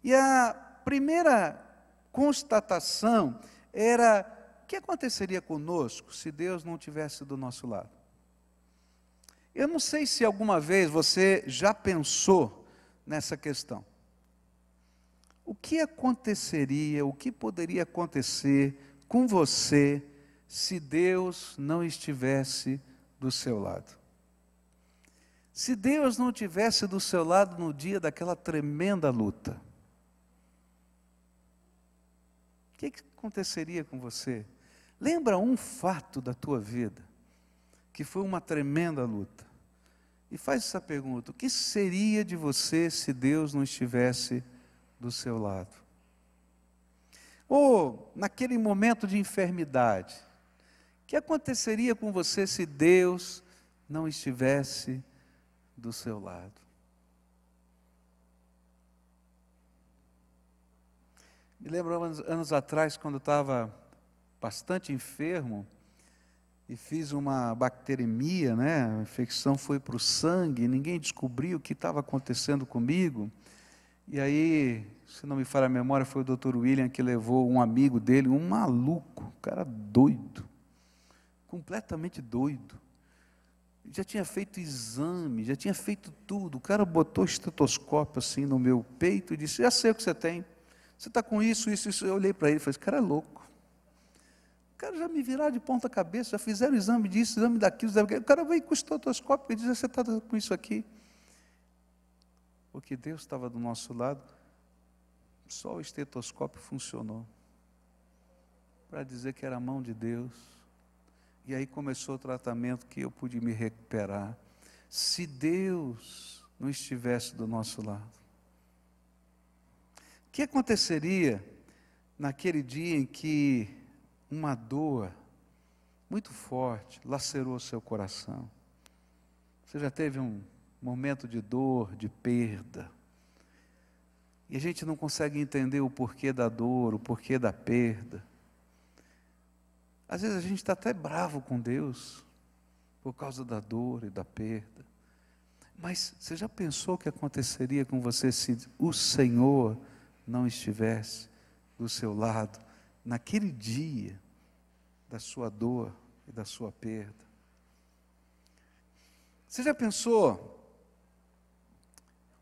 E a primeira constatação era: o que aconteceria conosco se Deus não estivesse do nosso lado? Eu não sei se alguma vez você já pensou nessa questão. O que aconteceria, o que poderia acontecer com você se Deus não estivesse do seu lado? Se Deus não estivesse do seu lado no dia daquela tremenda luta, o que aconteceria com você? Lembra um fato da tua vida que foi uma tremenda luta, e faz essa pergunta: o que seria de você se Deus não estivesse do seu lado? Ou naquele momento de enfermidade, o que aconteceria com você se Deus não estivesse do seu lado? Me lembro anos atrás, quando eu estava bastante enfermo e fiz uma bacteremia, né? A infecção foi para o sangue, ninguém descobriu o que estava acontecendo comigo. E aí, se não me falha a memória, foi o Dr. William que levou um amigo dele, um maluco, um cara doido, completamente doido. Já tinha feito exame, já tinha feito tudo. O cara botou o estetoscópio assim no meu peito e disse: já sei o que você tem. Você está com isso, isso, isso. Eu olhei para ele e falei: esse cara é louco. O cara já me viraram de ponta cabeça, já fizeram exame disso, exame daquilo, exame daquilo. O cara veio com o estetoscópio e disse: você está com isso aqui. Porque Deus estava do nosso lado, só o estetoscópio funcionou para dizer que era a mão de Deus. E aí começou o tratamento que eu pude me recuperar. Se Deus não estivesse do nosso lado, o que aconteceria naquele dia em que uma dor muito forte lacerou o seu coração? Você já teve um momento de dor, de perda, e a gente não consegue entender o porquê da dor, o porquê da perda. Às vezes a gente está até bravo com Deus por causa da dor e da perda. Mas você já pensou o que aconteceria com você se o Senhor não estivesse do seu lado naquele dia da sua dor e da sua perda? Você já pensou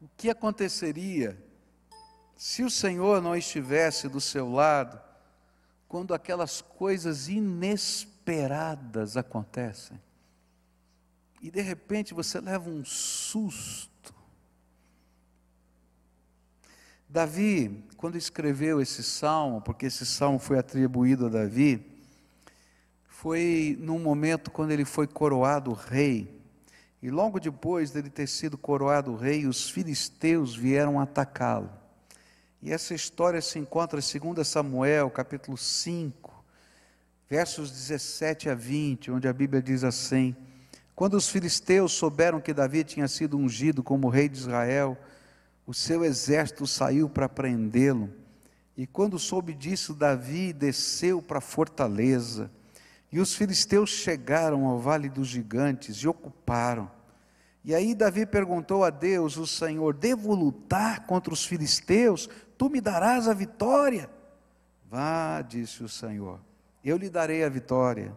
o que aconteceria se o Senhor não estivesse do seu lado quando aquelas coisas inesperadas acontecem? e de repente você leva um susto. Davi, quando escreveu esse salmo, porque esse salmo foi atribuído a Davi, foi num momento quando ele foi coroado rei, e logo depois dele ter sido coroado rei, os filisteus vieram atacá-lo. E essa história se encontra em 2 Samuel, capítulo 5, versos 17 a 20, onde a Bíblia diz assim: quando os filisteus souberam que Davi tinha sido ungido como rei de Israel, o seu exército saiu para prendê-lo. E quando soube disso, Davi desceu para a fortaleza. E os filisteus chegaram ao vale dos gigantes e ocuparam. E aí Davi perguntou a Deus, o Senhor: devo lutar contra os filisteus? Tu me darás a vitória? Vá, disse o Senhor, eu lhe darei a vitória.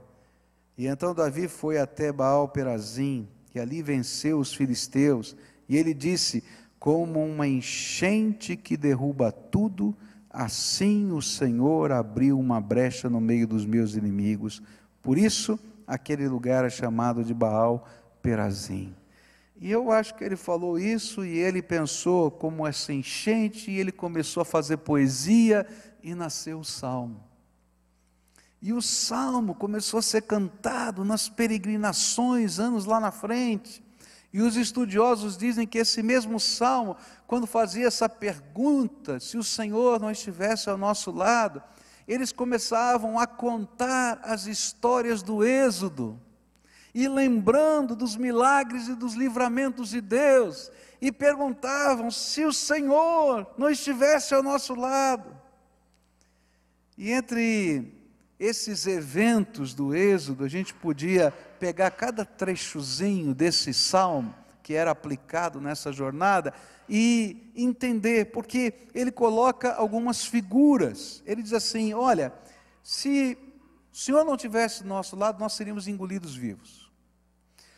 E então Davi foi até Baal-Perazim, e ali venceu os filisteus. E ele disse: como uma enchente que derruba tudo, assim o Senhor abriu uma brecha no meio dos meus inimigos. Por isso, aquele lugar é chamado de Baal-Perazim. E eu acho que ele falou isso, e ele pensou como essa enchente, e ele começou a fazer poesia, e nasceu o Salmo. E o Salmo começou a ser cantado nas peregrinações, anos lá na frente. E os estudiosos dizem que esse mesmo Salmo, quando fazia essa pergunta, se o Senhor não estivesse ao nosso lado, eles começavam a contar as histórias do Êxodo, e lembrando dos milagres e dos livramentos de Deus, e perguntavam se o Senhor não estivesse ao nosso lado. E entre esses eventos do Êxodo, a gente podia pegar cada trechozinho desse salmo, que era aplicado nessa jornada, e entender, porque ele coloca algumas figuras. Ele diz assim: olha, se o Senhor não tivesse do nosso lado, nós seríamos engolidos vivos.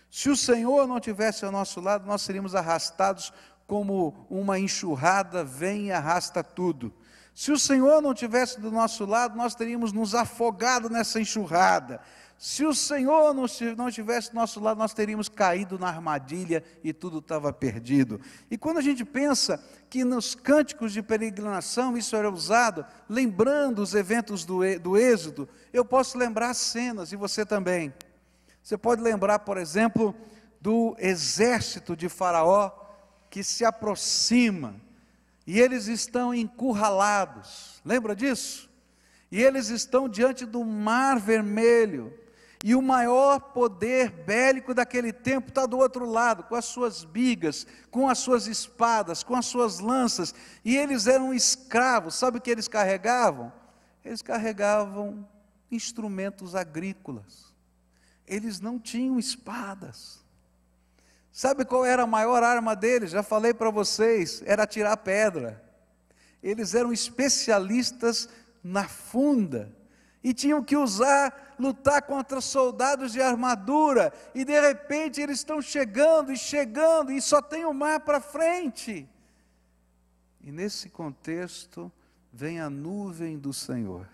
Se o Senhor não tivesse ao nosso lado, nós seríamos arrastados como uma enxurrada vem e arrasta tudo. Se o Senhor não tivesse do nosso lado, nós teríamos nos afogado nessa enxurrada. Se o Senhor não estivesse do nosso lado, nós teríamos caído na armadilha e tudo estava perdido. E quando a gente pensa que nos cânticos de peregrinação isso era usado, lembrando os eventos do Êxodo, eu posso lembrar cenas, e você também. Você pode lembrar, por exemplo, do exército de Faraó que se aproxima, e eles estão encurralados, lembra disso? E eles estão diante do Mar Vermelho, e o maior poder bélico daquele tempo está do outro lado, com as suas bigas, com as suas espadas, com as suas lanças, e eles eram escravos. Sabe o que eles carregavam? Eles carregavam instrumentos agrícolas, eles não tinham espadas. Sabe qual era a maior arma deles? Já falei para vocês, era atirar pedra. Eles eram especialistas na funda, e tinham que lutar contra soldados de armadura, e de repente eles estão chegando, e só tem o mar para frente. E nesse contexto, vem a nuvem do Senhor,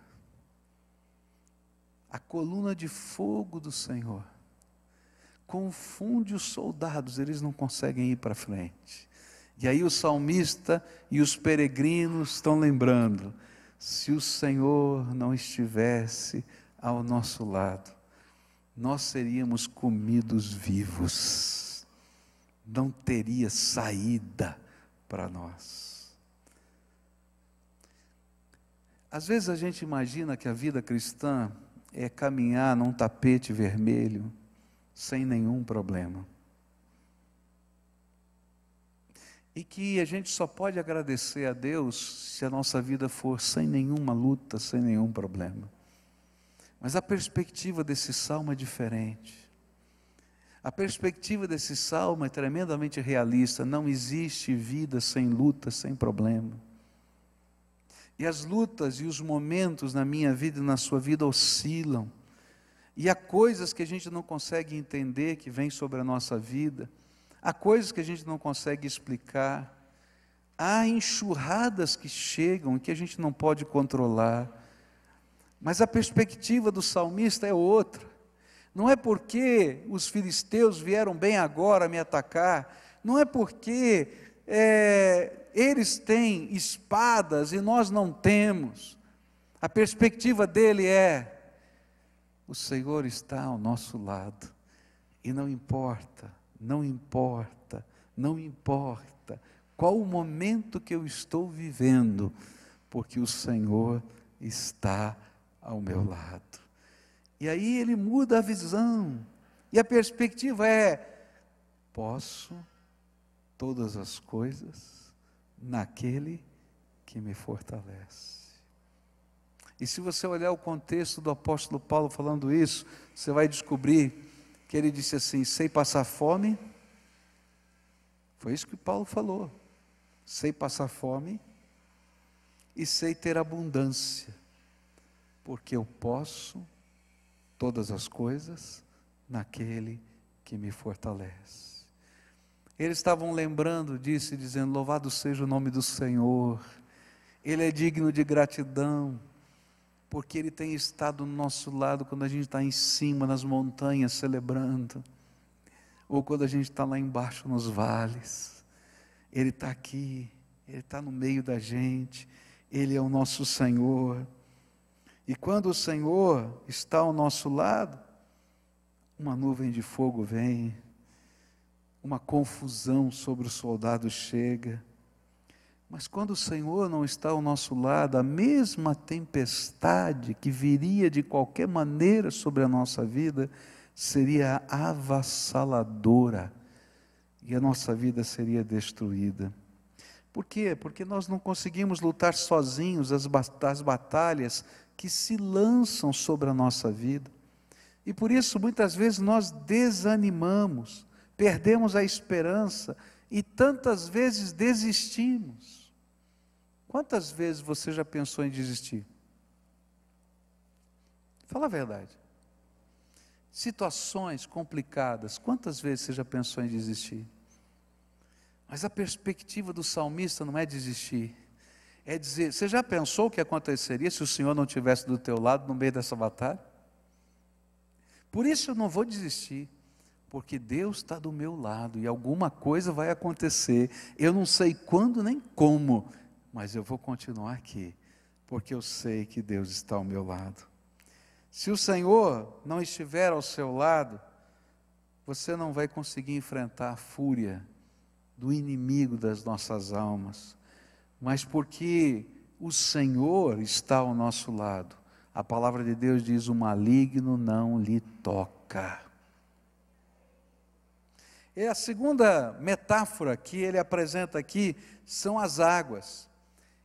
a coluna de fogo do Senhor, confunde os soldados, eles não conseguem ir para frente. E aí o salmista e os peregrinos estão lembrando: se o Senhor não estivesse ao nosso lado, nós seríamos comidos vivos, não teria saída para nós. Às vezes a gente imagina que a vida cristã é caminhar num tapete vermelho, sem nenhum problema. E que a gente só pode agradecer a Deus se a nossa vida for sem nenhuma luta, sem nenhum problema. Mas a perspectiva desse salmo é diferente. A perspectiva desse salmo é tremendamente realista. Não existe vida sem luta, sem problema. E as lutas e os momentos na minha vida e na sua vida oscilam. E há coisas que a gente não consegue entender que vêm sobre a nossa vida. Há coisas que a gente não consegue explicar. Há enxurradas que chegam e que a gente não pode controlar. Mas a perspectiva do salmista é outra. não é porque os filisteus vieram bem agora me atacar, não é porque eles têm espadas e nós não temos. A perspectiva dele é: o Senhor está ao nosso lado, e não importa, não importa, não importa qual o momento que eu estou vivendo, porque o Senhor está ao meu lado. E aí ele muda a visão, e a perspectiva é: posso todas as coisas naquele que me fortalece. E se você olhar o contexto do apóstolo Paulo falando isso, você vai descobrir que ele disse assim: sei passar fome. Foi isso que Paulo falou: sei passar fome e sei ter abundância, porque eu posso todas as coisas naquele que me fortalece. Eles estavam lembrando disso e dizendo: louvado seja o nome do Senhor, Ele é digno de gratidão, porque Ele tem estado do nosso lado quando a gente está em cima nas montanhas celebrando, ou quando a gente está lá embaixo nos vales. Ele está aqui, Ele está no meio da gente, Ele é o nosso Senhor. E quando o Senhor está ao nosso lado, uma nuvem de fogo vem, uma confusão sobre os soldados chega. Mas quando o Senhor não está ao nosso lado, a mesma tempestade que viria de qualquer maneira sobre a nossa vida seria avassaladora, e a nossa vida seria destruída. Por quê? Porque nós não conseguimos lutar sozinhos as batalhas que se lançam sobre a nossa vida. E por isso muitas vezes nós desanimamos, perdemos a esperança e tantas vezes desistimos. Quantas vezes você já pensou em desistir? Fala a verdade. Situações complicadas, quantas vezes você já pensou em desistir? Mas a perspectiva do salmista não é desistir, é dizer: você já pensou o que aconteceria se o Senhor não estivesse do teu lado no meio dessa batalha? Por isso eu não vou desistir, porque Deus está do meu lado e alguma coisa vai acontecer. Eu não sei quando nem como, mas eu vou continuar aqui, porque eu sei que Deus está ao meu lado. Se o Senhor não estiver ao seu lado, você não vai conseguir enfrentar a fúria do inimigo das nossas almas. Mas porque o Senhor está ao nosso lado, a palavra de Deus diz: o maligno não lhe toca. E a segunda metáfora que ele apresenta aqui são as águas.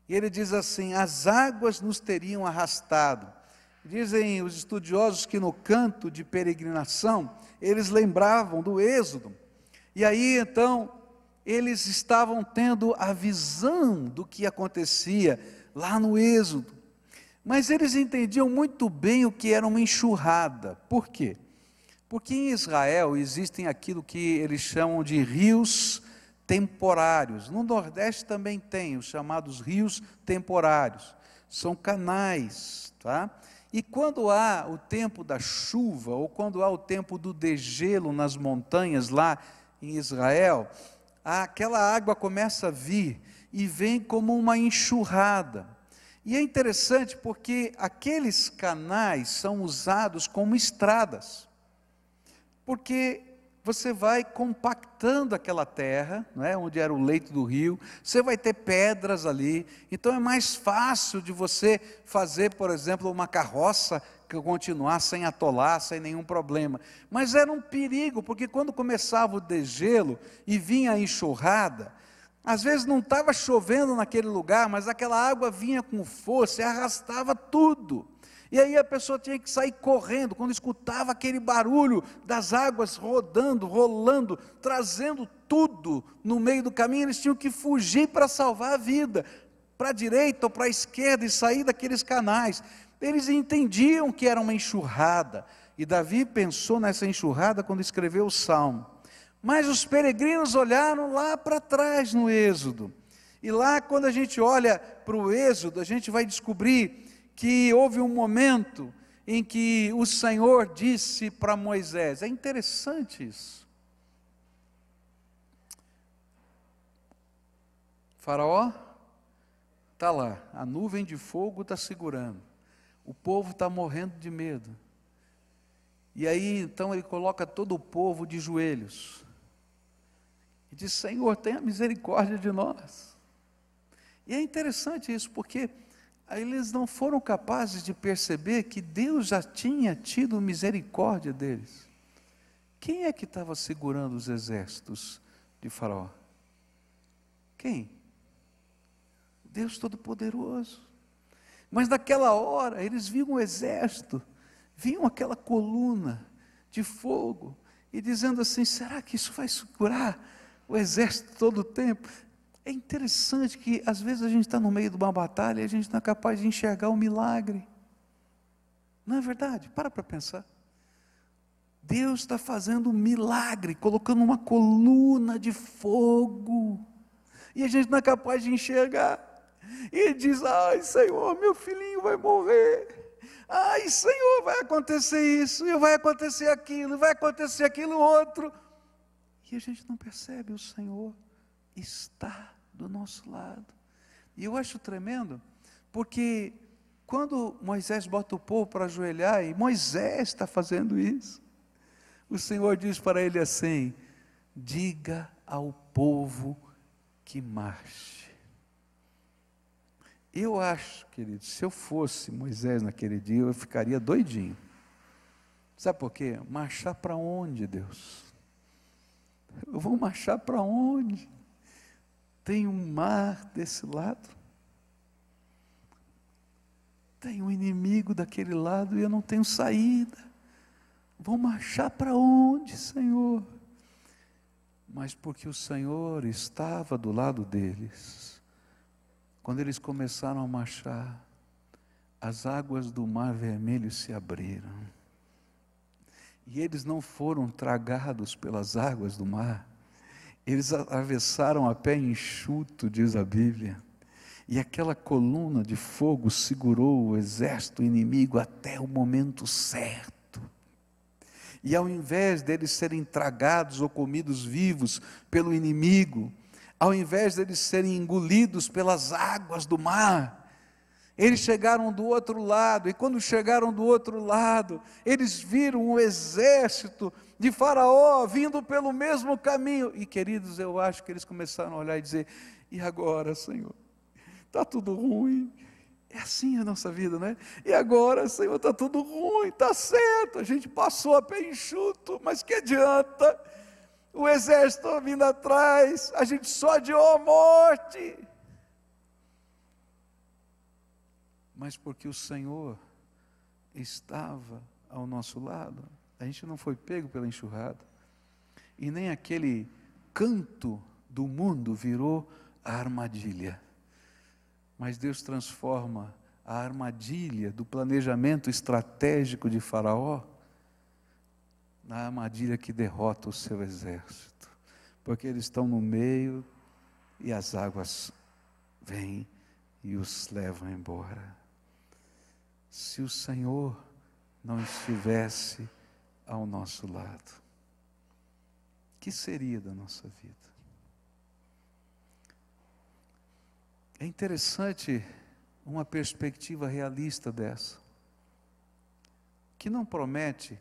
E ele diz assim: as águas nos teriam arrastado. Dizem os estudiosos que no canto de peregrinação, eles lembravam do Êxodo. E aí então, eles estavam tendo a visão do que acontecia lá no Êxodo. Mas eles entendiam muito bem o que era uma enxurrada. Por quê? Porque em Israel existem aquilo que eles chamam de rios temporários. No Nordeste também tem os chamados rios temporários. São canais, tá? E quando há o tempo da chuva, ou quando há o tempo do degelo nas montanhas lá em Israel, aquela água começa a vir e vem como uma enxurrada. E é interessante porque aqueles canais são usados como estradas, porque você vai compactando aquela terra, não é, onde era o leito do rio, você vai ter pedras ali, então é mais fácil de você fazer, por exemplo, uma carroça que continuar sem atolar, sem nenhum problema. Mas era um perigo, porque quando começava o degelo e vinha a enxurrada, às vezes não estava chovendo naquele lugar, mas aquela água vinha com força e arrastava tudo. E aí a pessoa tinha que sair correndo, quando escutava aquele barulho das águas rodando, rolando, trazendo tudo no meio do caminho, eles tinham que fugir para salvar a vida, para a direita ou para a esquerda e sair daqueles canais. Eles entendiam que era uma enxurrada, e Davi pensou nessa enxurrada quando escreveu o Salmo. Mas os peregrinos olharam lá para trás no Êxodo, e lá quando a gente olha para o Êxodo, a gente vai descobrir que houve um momento em que o Senhor disse para Moisés, é interessante isso. Faraó está lá, a nuvem de fogo está segurando, o povo está morrendo de medo, e aí então ele coloca todo o povo de joelhos, e diz, Senhor, tenha misericórdia de nós. E é interessante isso, porque eles não foram capazes de perceber que Deus já tinha tido misericórdia deles. Quem é que estava segurando os exércitos de Faraó? Quem? Deus Todo-Poderoso. Mas naquela hora, eles viam o exército, viam aquela coluna de fogo, e dizendo assim, será que isso vai segurar o exército todo o tempo? É interessante que às vezes a gente está no meio de uma batalha e a gente não é capaz de enxergar o milagre. Não é verdade? Para pensar. Deus está fazendo um milagre, colocando uma coluna de fogo, e a gente não é capaz de enxergar. E diz, ai Senhor, meu filhinho vai morrer. Ai Senhor, vai acontecer isso, e vai acontecer aquilo, vai acontecer aquilo outro. E a gente não percebe, o Senhor está do nosso lado. E eu acho tremendo, porque quando Moisés bota o povo para ajoelhar, e Moisés está fazendo isso, o Senhor diz para ele assim, diga ao povo que marche. Eu acho, querido, se eu fosse Moisés naquele dia, eu ficaria doidinho. Sabe por quê? Marchar para onde, Deus? Eu vou marchar para onde? Tem um mar desse lado, tem um inimigo daquele lado e eu não tenho saída. Vou marchar para onde, Senhor? Mas porque o Senhor estava do lado deles, quando eles começaram a marchar, as águas do Mar Vermelho se abriram, e eles não foram tragados pelas águas do mar, eles atravessaram a pé enxuto, diz a Bíblia, e aquela coluna de fogo segurou o exército inimigo até o momento certo. E ao invés deles serem tragados ou comidos vivos pelo inimigo, ao invés deles serem engolidos pelas águas do mar, eles chegaram do outro lado, e quando chegaram do outro lado, eles viram o exército de Faraó vindo pelo mesmo caminho, e queridos, eu acho que eles começaram a olhar e dizer, e agora, Senhor? Está tudo ruim. É assim a nossa vida, né? E agora, Senhor, está tudo ruim, está certo, a gente passou a pé enxuto, mas que adianta? O exército está vindo atrás, a gente só adiou a morte. Mas porque o Senhor estava ao nosso lado, a gente não foi pego pela enxurrada, e nem aquele canto do mundo virou a armadilha, mas Deus transforma a armadilha do planejamento estratégico de Faraó na armadilha que derrota o seu exército, porque eles estão no meio e as águas vêm e os levam embora. Se o Senhor não estivesse ao nosso lado, o que seria da nossa vida? É interessante uma perspectiva realista dessa, que não promete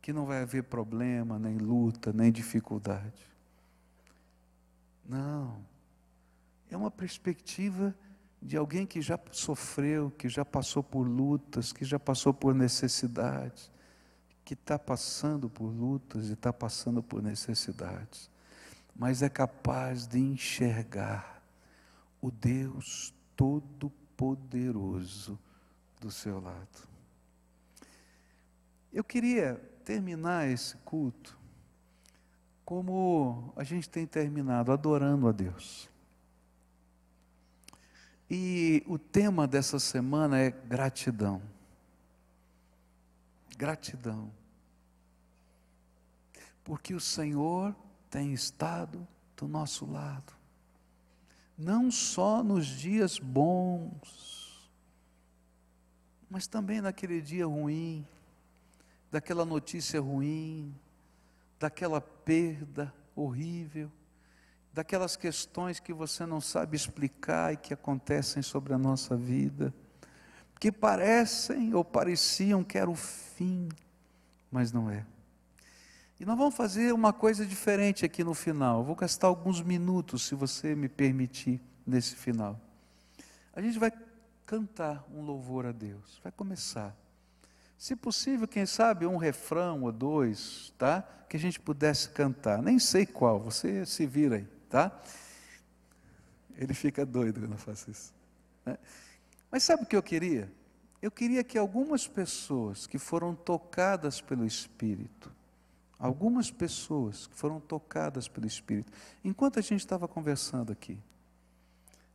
que não vai haver problema, nem luta, nem dificuldade. Não, é uma perspectiva de alguém que já sofreu, que já passou por lutas, que já passou por necessidades, que está passando por lutas e está passando por necessidades, mas é capaz de enxergar o Deus Todo-Poderoso do seu lado. Eu queria terminar esse culto como a gente tem terminado, adorando a Deus. E o tema dessa semana é gratidão. Gratidão. Porque o Senhor tem estado do nosso lado. Não só nos dias bons, mas também naquele dia ruim, daquela notícia ruim, daquela perda horrível, daquelas questões que você não sabe explicar e que acontecem sobre a nossa vida, que parecem ou pareciam que era o fim, mas não é. E nós vamos fazer uma coisa diferente aqui no final. Eu vou gastar alguns minutos, se você me permitir, nesse final. A gente vai cantar um louvor a Deus, vai começar. Se possível, quem sabe um refrão ou dois, tá? Que a gente pudesse cantar, nem sei qual, você se vira aí, tá? Ele fica doido quando eu faço isso, né? Mas sabe o que eu queria? Eu queria que algumas pessoas que foram tocadas pelo Espírito, algumas pessoas que foram tocadas pelo Espírito, enquanto a gente estava conversando aqui,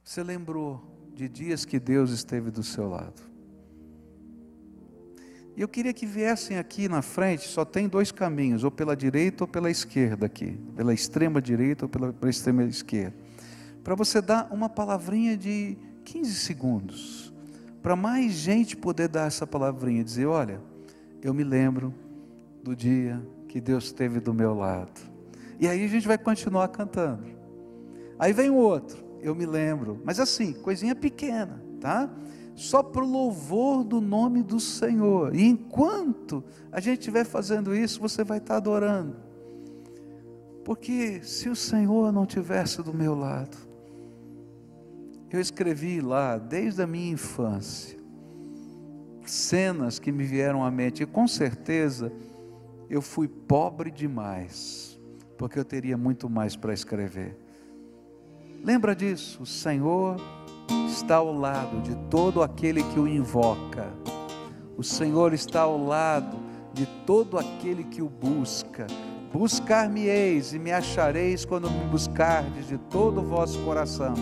você lembrou de dias que Deus esteve do seu lado. E eu queria que viessem aqui na frente, só tem dois caminhos, ou pela direita ou pela esquerda aqui, pela extrema direita ou pela extrema esquerda, para você dar uma palavrinha de 15 segundos, para mais gente poder dar essa palavrinha, dizer, olha, eu me lembro do dia que Deus esteve do meu lado. E aí a gente vai continuar cantando. Aí vem o outro, eu me lembro, mas assim, coisinha pequena, tá? Só para o louvor do nome do Senhor. E enquanto a gente estiver fazendo isso, você vai estar adorando. Porque se o Senhor não tivesse do meu lado, eu escrevi lá, desde a minha infância, cenas que me vieram à mente, e com certeza eu fui pobre demais, porque eu teria muito mais para escrever. Lembra disso, o Senhor está ao lado de todo aquele que o invoca. O Senhor está ao lado de todo aquele que o busca. Buscar-me-eis e me achareis quando me buscardes de todo o vosso coração.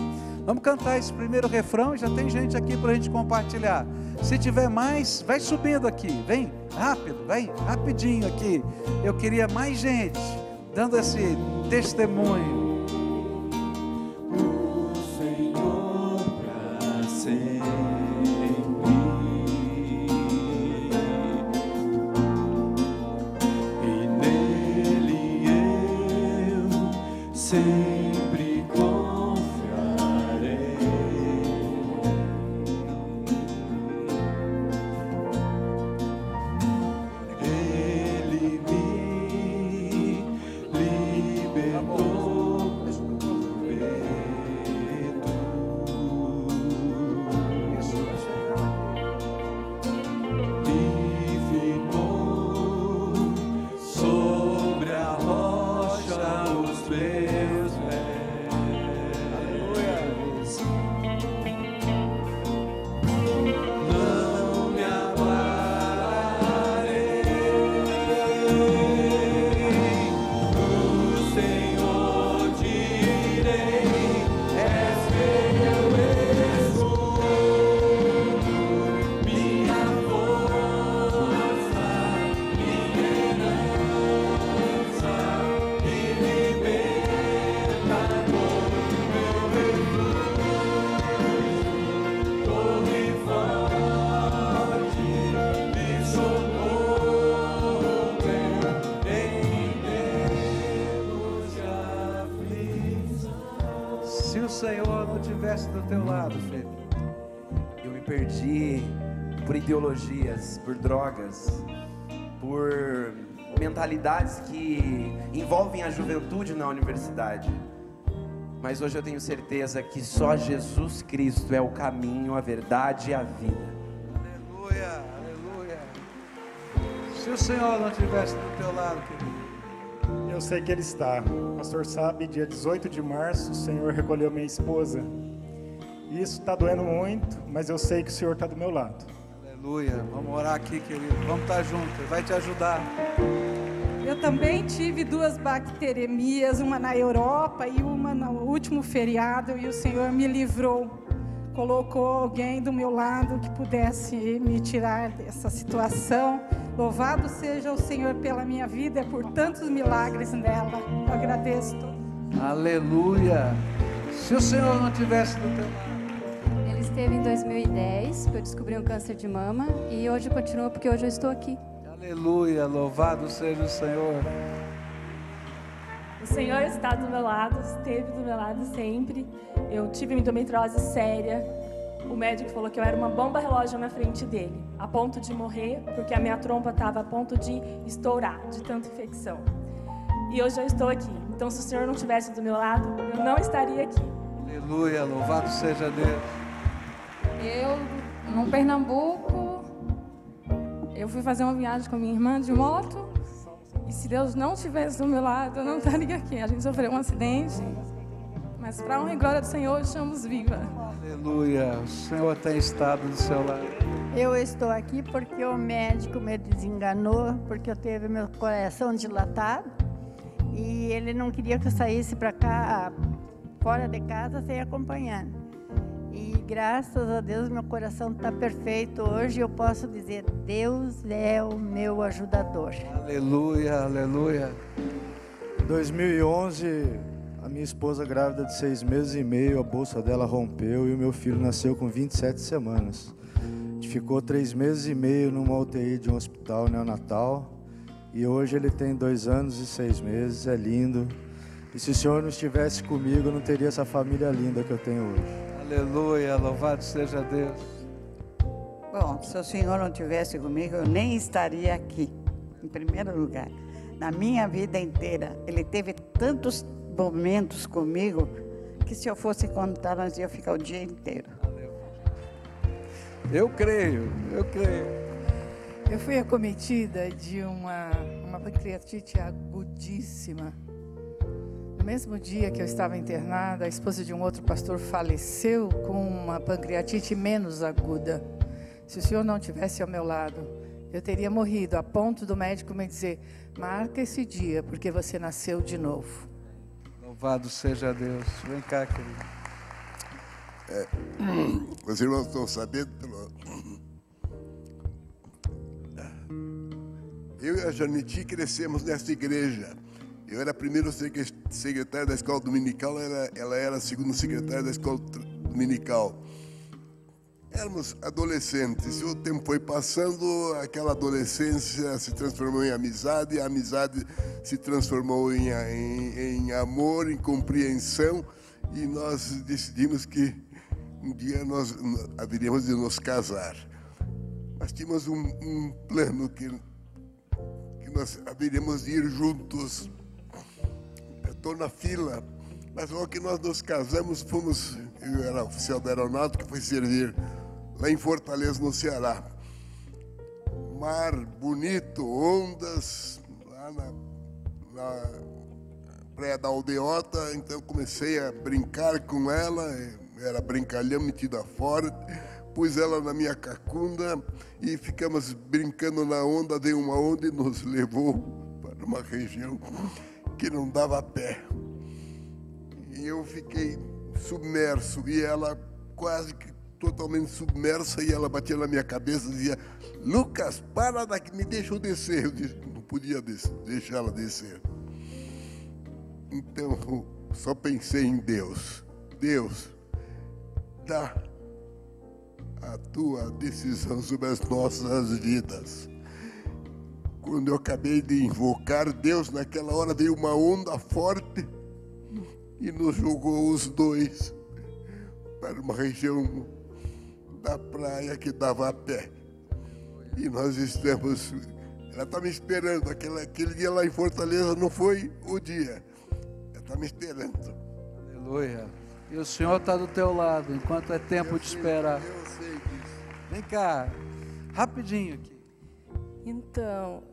Vamos cantar esse primeiro refrão, já tem gente aqui para a gente compartilhar. Se tiver mais, vai subindo aqui, vem rápido, vem rapidinho aqui. Eu queria mais gente dando esse testemunho. Sempre confiarei. Ele me libertou do medo. Me firmou sobre a rocha os meus pés. Não me abalarei. O Senhor direi, és meu escudo, minha força, minha herança e libertador, meu refúgio, torre forte, me socorro em tempos de aflição. Se o Senhor não tivesse do teu lado, filho, Eu me perdi por ideologias, por drogas, por mentalidades que envolvem a juventude na universidade. Mas hoje eu tenho certeza que só Jesus Cristo é o caminho, a verdade e a vida. aleluia, aleluia. Se o Senhor não tivesse do teu lado, querido, Eu sei que Ele está. O pastor sabe, dia 18 de março, o Senhor recolheu minha esposa. E isso está doendo muito, mas eu sei que o Senhor está do meu lado. aleluia. Vamos orar aqui, querido, vamos estar juntos, Ele vai te ajudar. Eu também tive 2 bacteremias, uma na Europa e uma no último feriado, e o Senhor me livrou. Colocou alguém do meu lado que pudesse me tirar dessa situação. Louvado seja o Senhor pela minha vida e por tantos milagres nela. Eu agradeço. Aleluia. Se o Senhor não tivesse do teu lado, Ele esteve em 2010, que eu descobri um câncer de mama, e hoje continua porque hoje eu estou aqui. Aleluia, louvado seja o Senhor. O Senhor está do meu lado, esteve do meu lado sempre. Eu tive endometriose séria. O médico falou que eu era uma bomba relógio na frente dele, a ponto de morrer, porque a minha trompa estava a ponto de estourar, de tanta infecção. E hoje eu estou aqui. Então, se o Senhor não estivesse do meu lado, eu não estaria aqui. Aleluia, louvado seja Deus. Eu, no Pernambuco, eu fui fazer uma viagem com minha irmã de moto. E se Deus não estivesse do meu lado, eu não estaria aqui. A gente sofreu um acidente, mas para a honra e glória do Senhor, estamos vivas. Aleluia, o Senhor tem estado do seu lado. Eu estou aqui porque o médico me desenganou, porque eu teve meu coração dilatado e ele não queria que eu saísse para cá, fora de casa, sem acompanhante. E graças a Deus meu coração está perfeito. Hoje eu posso dizer, Deus é o meu ajudador. Aleluia, aleluia. Em 2011, a minha esposa grávida de 6 meses e meio, a bolsa dela rompeu e o meu filho nasceu com 27 semanas. A gente ficou 3 meses e meio numa UTI de um hospital neonatal e hoje ele tem 2 anos e 6 meses, é lindo. E se o Senhor não estivesse comigo, eu não teria essa família linda que eu tenho hoje. Aleluia, louvado seja Deus. Bom, se o Senhor não estivesse comigo, eu nem estaria aqui, em primeiro lugar. Na minha vida inteira, Ele teve tantos momentos comigo, que se eu fosse contar, nós ia ficar o dia inteiro. Eu creio, eu creio. Eu fui acometida de uma pancreatite agudíssima. No mesmo dia que eu estava internada, a esposa de um outro pastor faleceu com uma pancreatite menos aguda. Se o Senhor não estivesse ao meu lado, eu teria morrido, a ponto do médico me dizer, marca esse dia, porque você nasceu de novo. Louvado seja Deus. Vem cá, querido. Os irmãos estão sabendo, eu e a Janiti crescemos nessa igreja. Eu era primeiro secretário da escola dominical, ela era segundo secretário da escola dominical. Éramos adolescentes, e o tempo foi passando, aquela adolescência se transformou em amizade, a amizade se transformou em amor, em compreensão, e nós decidimos que um dia nós haveríamos de nos casar. Mas tínhamos um plano que nós haveríamos de ir juntos. Estou na fila, mas logo que nós nos casamos, eu era oficial da aeronáutica, fui servir lá em Fortaleza, no Ceará. Mar bonito, ondas, lá na praia da Aldeota, então comecei a brincar com ela, era brincalhão, metida fora, pus ela na minha cacunda e ficamos brincando na onda, veio uma onda e nos levou para uma região que não dava pé. E eu fiquei submerso e ela quase que totalmente submersa, e ela batia na minha cabeça e dizia, Lucas, para daqui, me deixa eu descer. Eu disse, não podia deixar ela descer. Então, só pensei em Deus. Deus, dá a tua decisão sobre as nossas vidas. Quando eu acabei de invocar Deus, naquela hora veio uma onda forte e nos jogou os dois para uma região da praia que dava a pé. E nós estamos... Ela está me esperando. Aquele dia lá em Fortaleza não foi o dia. Ela está me esperando. Aleluia. E o Senhor está do teu lado, enquanto é tempo de esperar. Eu sei disso. Vem cá, rapidinho aqui. Então,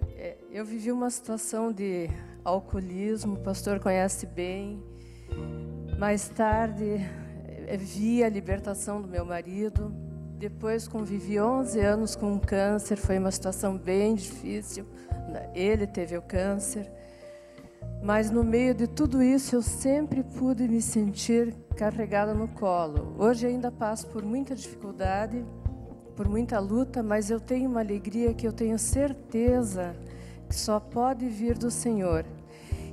eu vivi uma situação de alcoolismo, o pastor conhece bem. Mais tarde, vi a libertação do meu marido. Depois, convivi 11 anos com um câncer, foi uma situação bem difícil. Ele teve o câncer. Mas no meio de tudo isso, eu sempre pude me sentir carregada no colo. Hoje ainda passo por muita dificuldade, por muita luta, mas eu tenho uma alegria que eu tenho certeza que só pode vir do Senhor.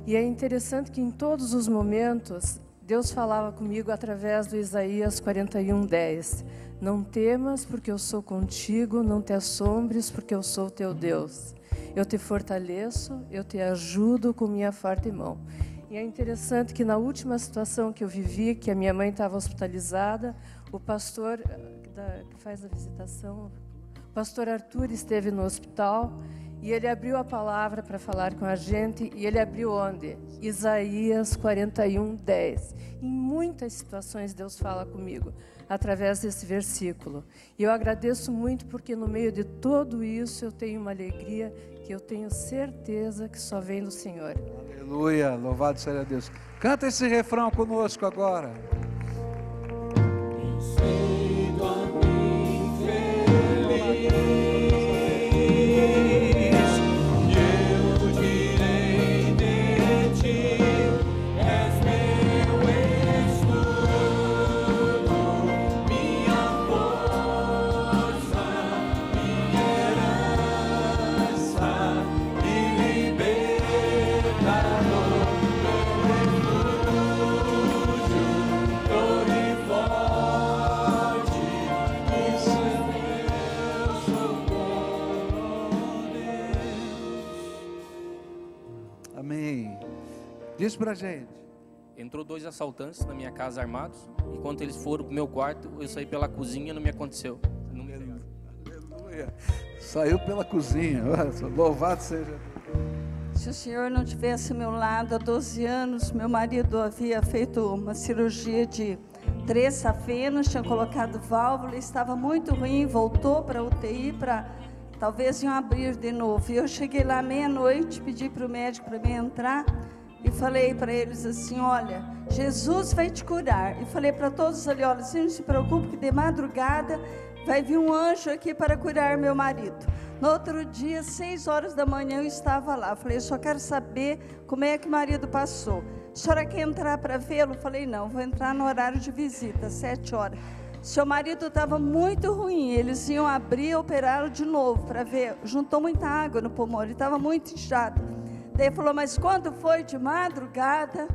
E é interessante que em todos os momentos, Deus falava comigo através do Isaías 41:10. Não temas, porque eu sou contigo, não te assombres, porque eu sou teu Deus. Eu te fortaleço, eu te ajudo com minha forte mão. E é interessante que na última situação que eu vivi, que a minha mãe estava hospitalizada, o pastor que faz a visitação, o pastor Arthur esteve no hospital e ele abriu a palavra para falar com a gente, e ele abriu onde? Isaías 41:10. Em muitas situações Deus fala comigo através desse versículo. E eu agradeço muito porque no meio de tudo isso eu tenho uma alegria que eu tenho certeza que só vem do Senhor. Aleluia, louvado seja Deus. Canta esse refrão conosco agora. Diz pra gente. Entrou 2 assaltantes na minha casa armados. E quando eles foram pro meu quarto, eu saí pela cozinha e não me aconteceu. Aleluia. Saiu pela cozinha. Louvado seja. Se o Senhor não tivesse ao meu lado há 12 anos, meu marido havia feito uma cirurgia de 3 safenas, tinha colocado válvula, estava muito ruim, voltou para a UTI para talvez iam abrir de novo. E eu cheguei lá meia-noite, pedi para o médico para mim entrar. E falei para eles assim, olha, Jesus vai te curar. E falei para todos ali, olha, você não se preocupe que de madrugada vai vir um anjo aqui para curar meu marido. No outro dia, 6 horas da manhã, eu estava lá. Falei, eu só quero saber como é que o marido passou. A senhora quer entrar para vê-lo? Falei, não, vou entrar no horário de visita, 7 horas. Seu marido estava muito ruim, eles iam abrir e operá-lo de novo para ver. Juntou muita água no pulmão, ele estava muito inchado. Daí falou, mas quando foi de madrugada,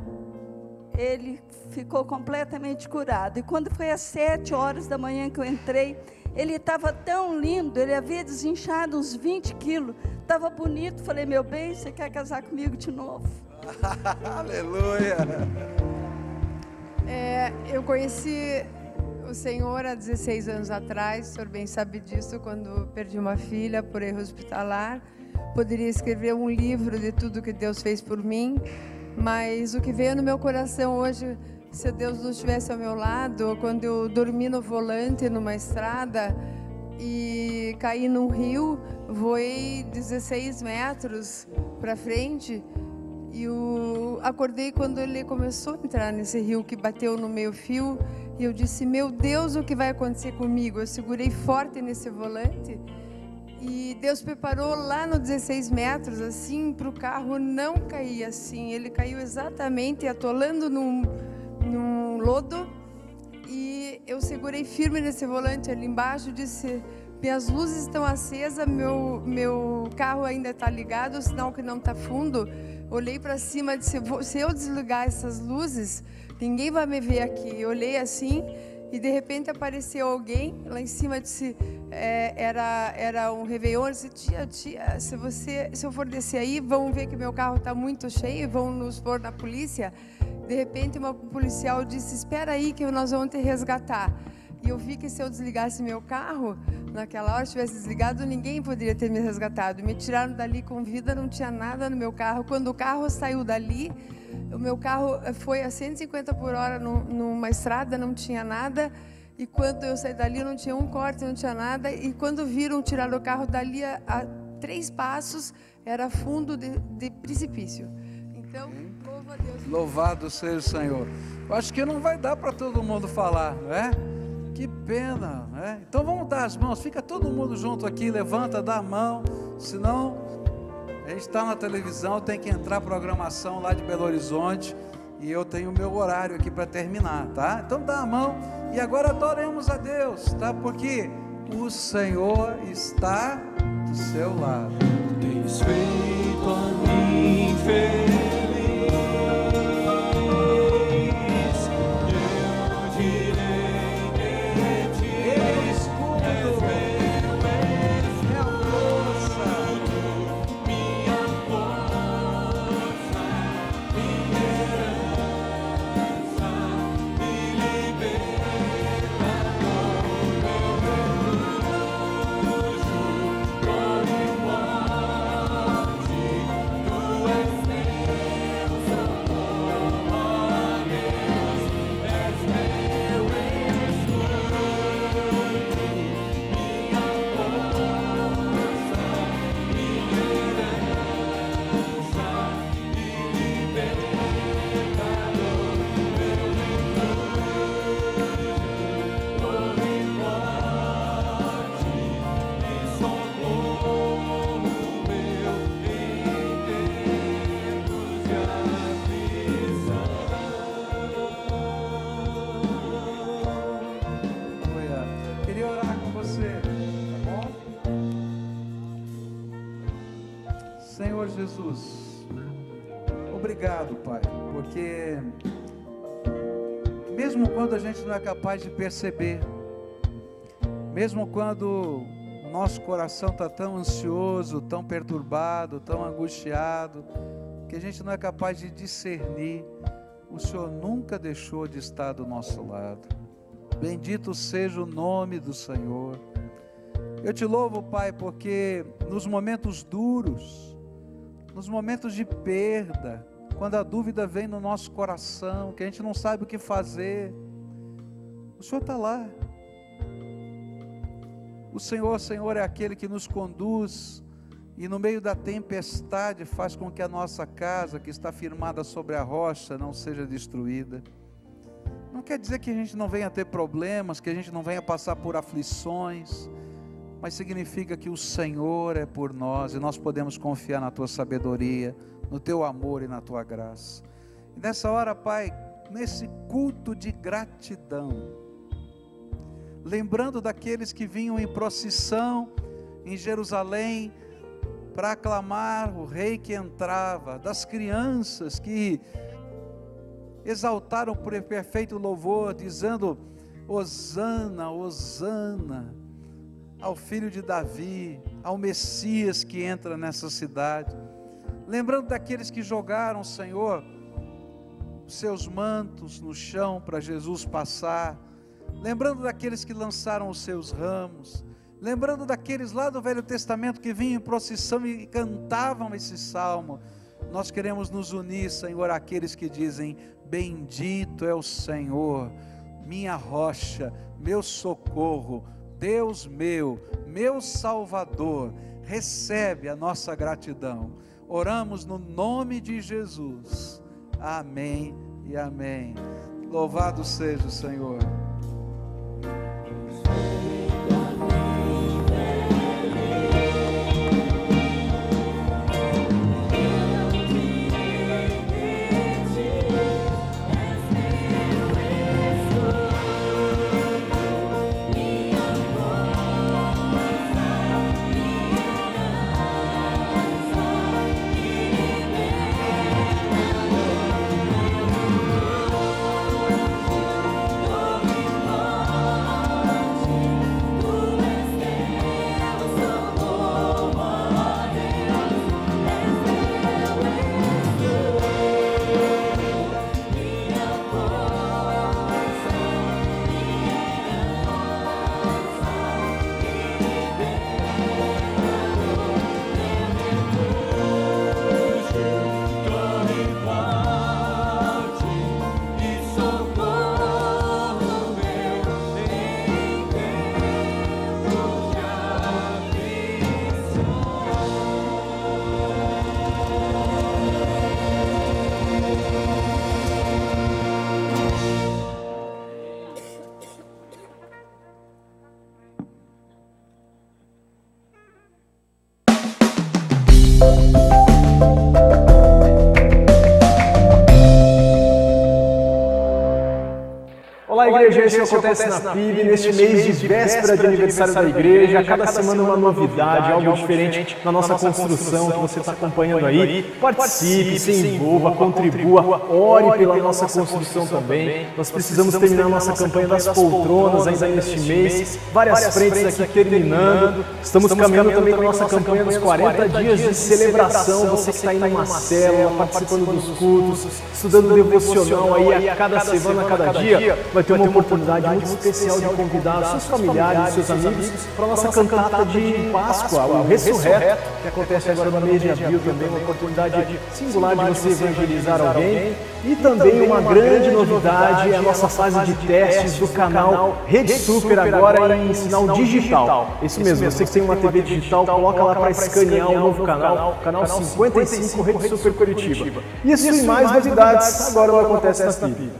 ele ficou completamente curado. E quando foi às 7 horas da manhã que eu entrei, ele estava tão lindo, ele havia desinchado uns 20 quilos, estava bonito. Falei, meu bem, você quer casar comigo de novo? Aleluia! Eu conheci o Senhor há 16 anos atrás, o senhor bem sabe disso, quando perdi uma filha por erro hospitalar. Poderia escrever um livro de tudo que Deus fez por mim, mas o que veio no meu coração hoje, se Deus não estivesse ao meu lado, quando eu dormi no volante numa estrada e caí num rio, voei 16 metros para frente e acordei quando ele começou a entrar nesse rio que bateu no meio fio e eu disse, meu Deus, o que vai acontecer comigo? Eu segurei forte nesse volante. E Deus preparou lá no 16 metros, assim, para o carro não cair assim. Ele caiu exatamente atolando num lodo. E eu segurei firme nesse volante ali embaixo, disse, minhas luzes estão acesas, meu carro ainda está ligado, sinal que não está fundo. Olhei para cima e disse, se eu desligar essas luzes, ninguém vai me ver aqui. Eu olhei assim e de repente apareceu alguém lá em cima, disse, era um Réveillon, disse, tia, se eu for descer aí, vão ver que meu carro está muito cheio, vão nos pôr na polícia. De repente uma policial disse, espera aí que nós vamos te resgatar. E eu vi que se eu desligasse meu carro, naquela hora, se tivesse desligado, ninguém poderia ter me resgatado. Me tiraram dali com vida, não tinha nada no meu carro. Quando o carro saiu dali, o meu carro foi a 150 por hora numa estrada, não tinha nada. E quando eu saí dali, não tinha um corte, não tinha nada. E quando viram tirar o carro dali a 3 passos, era fundo de precipício. Então, louva a Deus. Louvado seja o Senhor. Eu acho que não vai dar para todo mundo falar, não é? Que pena, né? Então vamos dar as mãos, fica todo mundo junto aqui, levanta, dá a mão, senão a gente está na televisão, tem que entrar a programação lá de Belo Horizonte e eu tenho o meu horário aqui para terminar, tá? Então dá a mão e agora adoremos a Deus, tá? Porque o Senhor está do seu lado. Tens feito a mim feliz. Ele Obrigado, Pai, porque mesmo quando a gente não é capaz de perceber, mesmo quando o nosso coração está tão ansioso, tão perturbado, tão angustiado, que a gente não é capaz de discernir, o Senhor nunca deixou de estar do nosso lado. Bendito seja o nome do Senhor. Eu te louvo, Pai, porque nos momentos duros, nos momentos de perda, quando a dúvida vem no nosso coração, que a gente não sabe o que fazer, o Senhor está lá. O Senhor é aquele que nos conduz e no meio da tempestade faz com que a nossa casa, que está firmada sobre a rocha, não seja destruída. Não quer dizer que a gente não venha ter problemas, que a gente não venha passar por aflições, mas significa que o Senhor é por nós e nós podemos confiar na Tua sabedoria, no Teu amor e na Tua graça. E nessa hora, Pai, nesse culto de gratidão, lembrando daqueles que vinham em procissão em Jerusalém para aclamar o Rei que entrava, das crianças que exaltaram por perfeito louvor, dizendo: Hosana, Hosana ao Filho de Davi, ao Messias que entra nessa cidade. Lembrando daqueles que jogaram, Senhor, seus mantos no chão para Jesus passar. Lembrando daqueles que lançaram os seus ramos. Lembrando daqueles lá do Velho Testamento que vinham em procissão e cantavam esse salmo. Nós queremos nos unir, Senhor, àqueles que dizem: bendito é o Senhor, minha rocha, meu socorro, Deus meu Salvador. Recebe a nossa gratidão. Oramos no nome de Jesus. Amém e amém. Louvado seja o Senhor. Olá, igreja, isso acontece na PIB, neste mês de véspera de aniversário da igreja. A cada semana uma novidade, algo diferente na nossa construção que você está acompanhando aí. Participe, se envolva, contribua, ore pela nossa construção também. Nós precisamos terminar a nossa campanha das poltronas ainda neste mês. Várias frentes aqui terminando. Estamos caminhando também com a nossa campanha dos 40 dias de celebração. Você que está aí numa célula, participando dos cultos, estudando devocional aí a cada semana, a cada dia, vai ter uma oportunidade muito especial de convidar seus familiares, seus amigos para a nossa cantata de Páscoa, o Ressurreto, que acontece agora no mês de abril também, uma oportunidade singular de você evangelizar alguém. E também uma grande novidade é a nossa fase de testes do canal Rede Super agora em sinal digital. Isso mesmo, você que tem uma TV digital, coloca lá para escanear o novo canal, canal 55 Rede Super Curitiba. Isso e mais novidades agora no Acontece na PIB.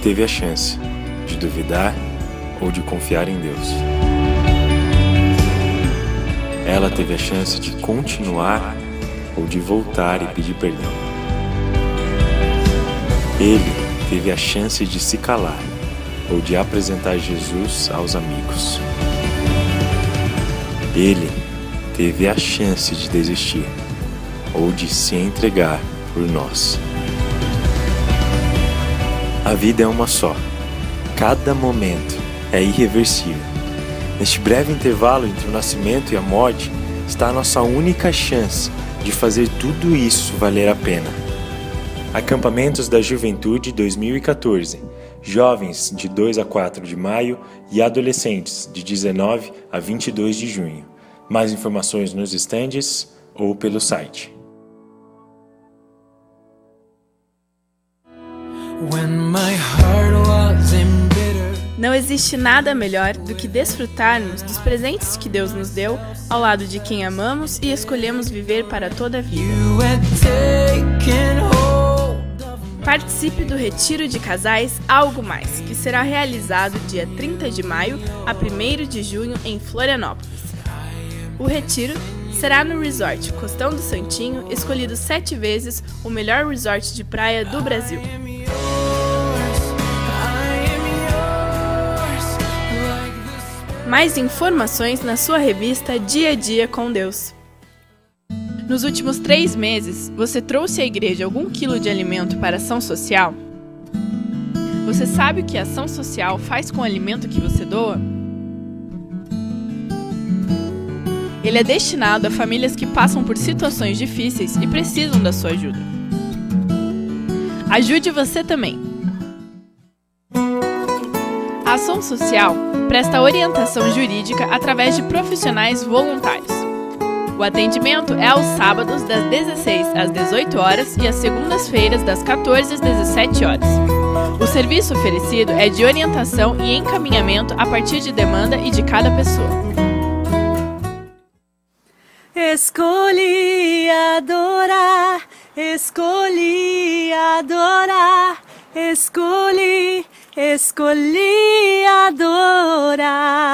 teve a chance de duvidar ou de confiar em Deus. Ela teve a chance de continuar ou de voltar e pedir perdão. Ele teve a chance de se calar ou de apresentar Jesus aos amigos. Ele teve a chance de desistir ou de se entregar por nós. A vida é uma só. Cada momento é irreversível. Neste breve intervalo entre o nascimento e a morte está a nossa única chance de fazer tudo isso valer a pena. Acampamentos da Juventude 2014. Jovens de 2 a 4 de maio e adolescentes de 19 a 22 de junho. Mais informações nos estandes ou pelo site. Não existe nada melhor do que desfrutarmos dos presentes que Deus nos deu ao lado de quem amamos e escolhemos viver para toda a vida. Participe do Retiro de Casais Algo Mais, que será realizado dia 30 de maio a 1º de junho em Florianópolis. O retiro será no Resort Costão do Santinho, escolhido 7 vezes o melhor resort de praia do Brasil. Mais informações na sua revista Dia a Dia com Deus. Nos últimos 3 meses, você trouxe à igreja algum quilo de alimento para ação social? Você sabe o que a ação social faz com o alimento que você doa? Ele é destinado a famílias que passam por situações difíceis e precisam da sua ajuda. Ajude você também! A ação social presta orientação jurídica através de profissionais voluntários. O atendimento é aos sábados das 16 às 18 horas e às segundas-feiras das 14 às 17 horas. O serviço oferecido é de orientação e encaminhamento a partir de demanda e de cada pessoa. Escolhi adorar, escolhi adorar, escolhi adorar.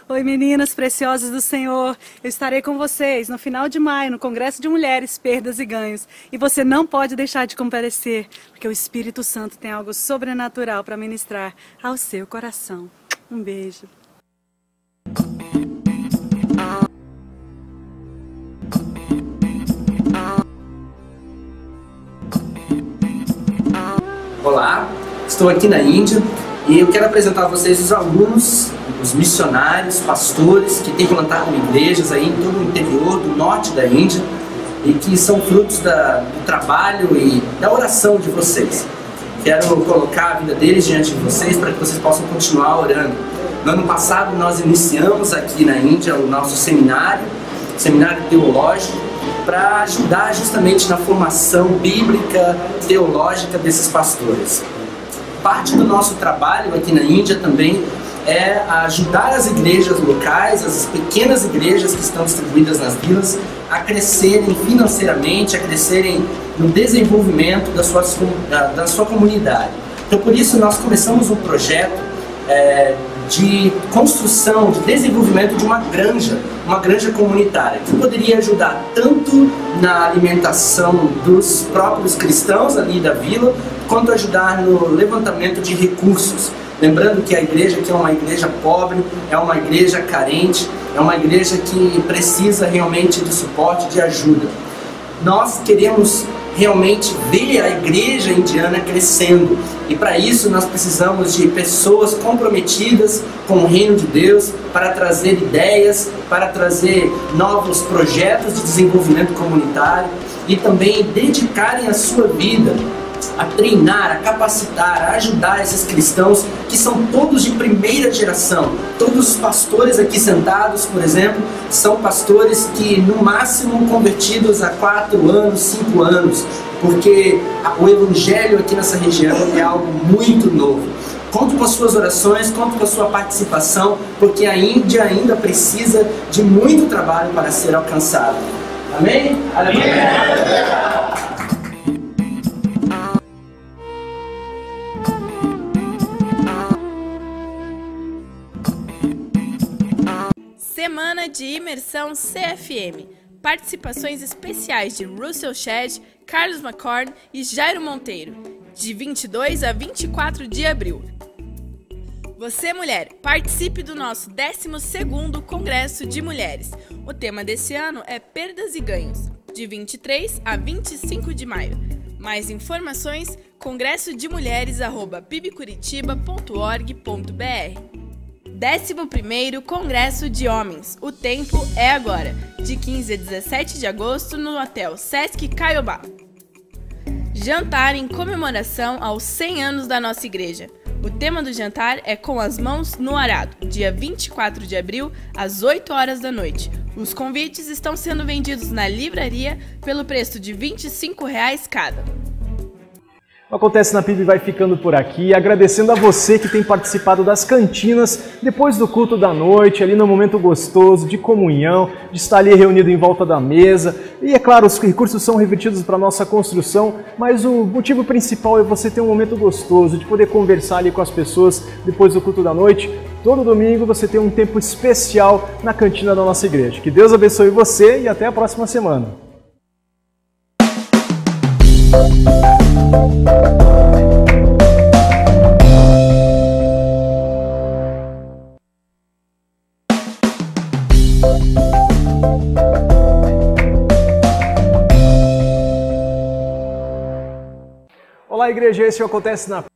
Oi, meninas preciosas do Senhor, eu estarei com vocês no final de maio no Congresso de Mulheres, Perdas e Ganhos. E você não pode deixar de comparecer, porque o Espírito Santo tem algo sobrenatural para ministrar ao seu coração. Um beijo. Olá, estou aqui na Índia e eu quero apresentar a vocês os alunos, os missionários, pastores que têm plantado igrejas aí em todo o interior do norte da Índia e que são frutos do trabalho e da oração de vocês. Quero colocar a vida deles diante de vocês para que vocês possam continuar orando. No ano passado nós iniciamos aqui na Índia o nosso seminário teológico, para ajudar justamente na formação bíblica, teológica desses pastores. Parte do nosso trabalho aqui na Índia também é ajudar as igrejas locais, as pequenas igrejas que estão distribuídas nas vilas, a crescerem financeiramente, a crescerem no desenvolvimento da sua comunidade. Então, por isso, nós começamos um projeto de construção, de desenvolvimento de uma granja comunitária, que poderia ajudar tanto na alimentação dos próprios cristãos ali da vila, quanto ajudar no levantamento de recursos. Lembrando que a igreja aqui é uma igreja pobre, é uma igreja carente, é uma igreja que precisa realmente de suporte, de ajuda. Nós queremos realmente ver a igreja indiana crescendo. E para isso nós precisamos de pessoas comprometidas com o reino de Deus para trazer ideias, para trazer novos projetos de desenvolvimento comunitário e também dedicarem a sua vida a treinar, a capacitar, a ajudar esses cristãos que são todos de primeira geração. Todos os pastores aqui sentados, por exemplo, são pastores que no máximo convertidos há 4 anos, 5 anos, porque o evangelho aqui nessa região é algo muito novo. Conto com as suas orações, conto com a sua participação, porque a Índia ainda precisa de muito trabalho para ser alcançada. Amém? Aleluia! Semana de Imersão CFM. Participações especiais de Russell Shedd, Carlos McCorn e Jairo Monteiro, de 22 a 24 de abril. Você, mulher, participe do nosso 12º Congresso de Mulheres. O tema desse ano é Perdas e Ganhos, de 23 a 25 de maio. Mais informações, congressodemulheres@pibcuritiba.org.br. 11º Congresso de Homens. O tempo é agora, de 15 a 17 de agosto, no Hotel Sesc Caiobá. Jantar em comemoração aos 100 anos da nossa igreja. O tema do jantar é Com as Mãos no Arado, dia 24 de abril, às 8 horas da noite. Os convites estão sendo vendidos na livraria pelo preço de R$ 25,00 cada. O Acontece na PIB vai ficando por aqui, agradecendo a você que tem participado das cantinas depois do culto da noite, ali no momento gostoso de comunhão, de estar ali reunido em volta da mesa. E é claro, os recursos são revertidos para a nossa construção, mas o motivo principal é você ter um momento gostoso, de poder conversar ali com as pessoas depois do culto da noite. Todo domingo você tem um tempo especial na cantina da nossa igreja. Que Deus abençoe você e até a próxima semana. Olá, igreja, esse Acontece na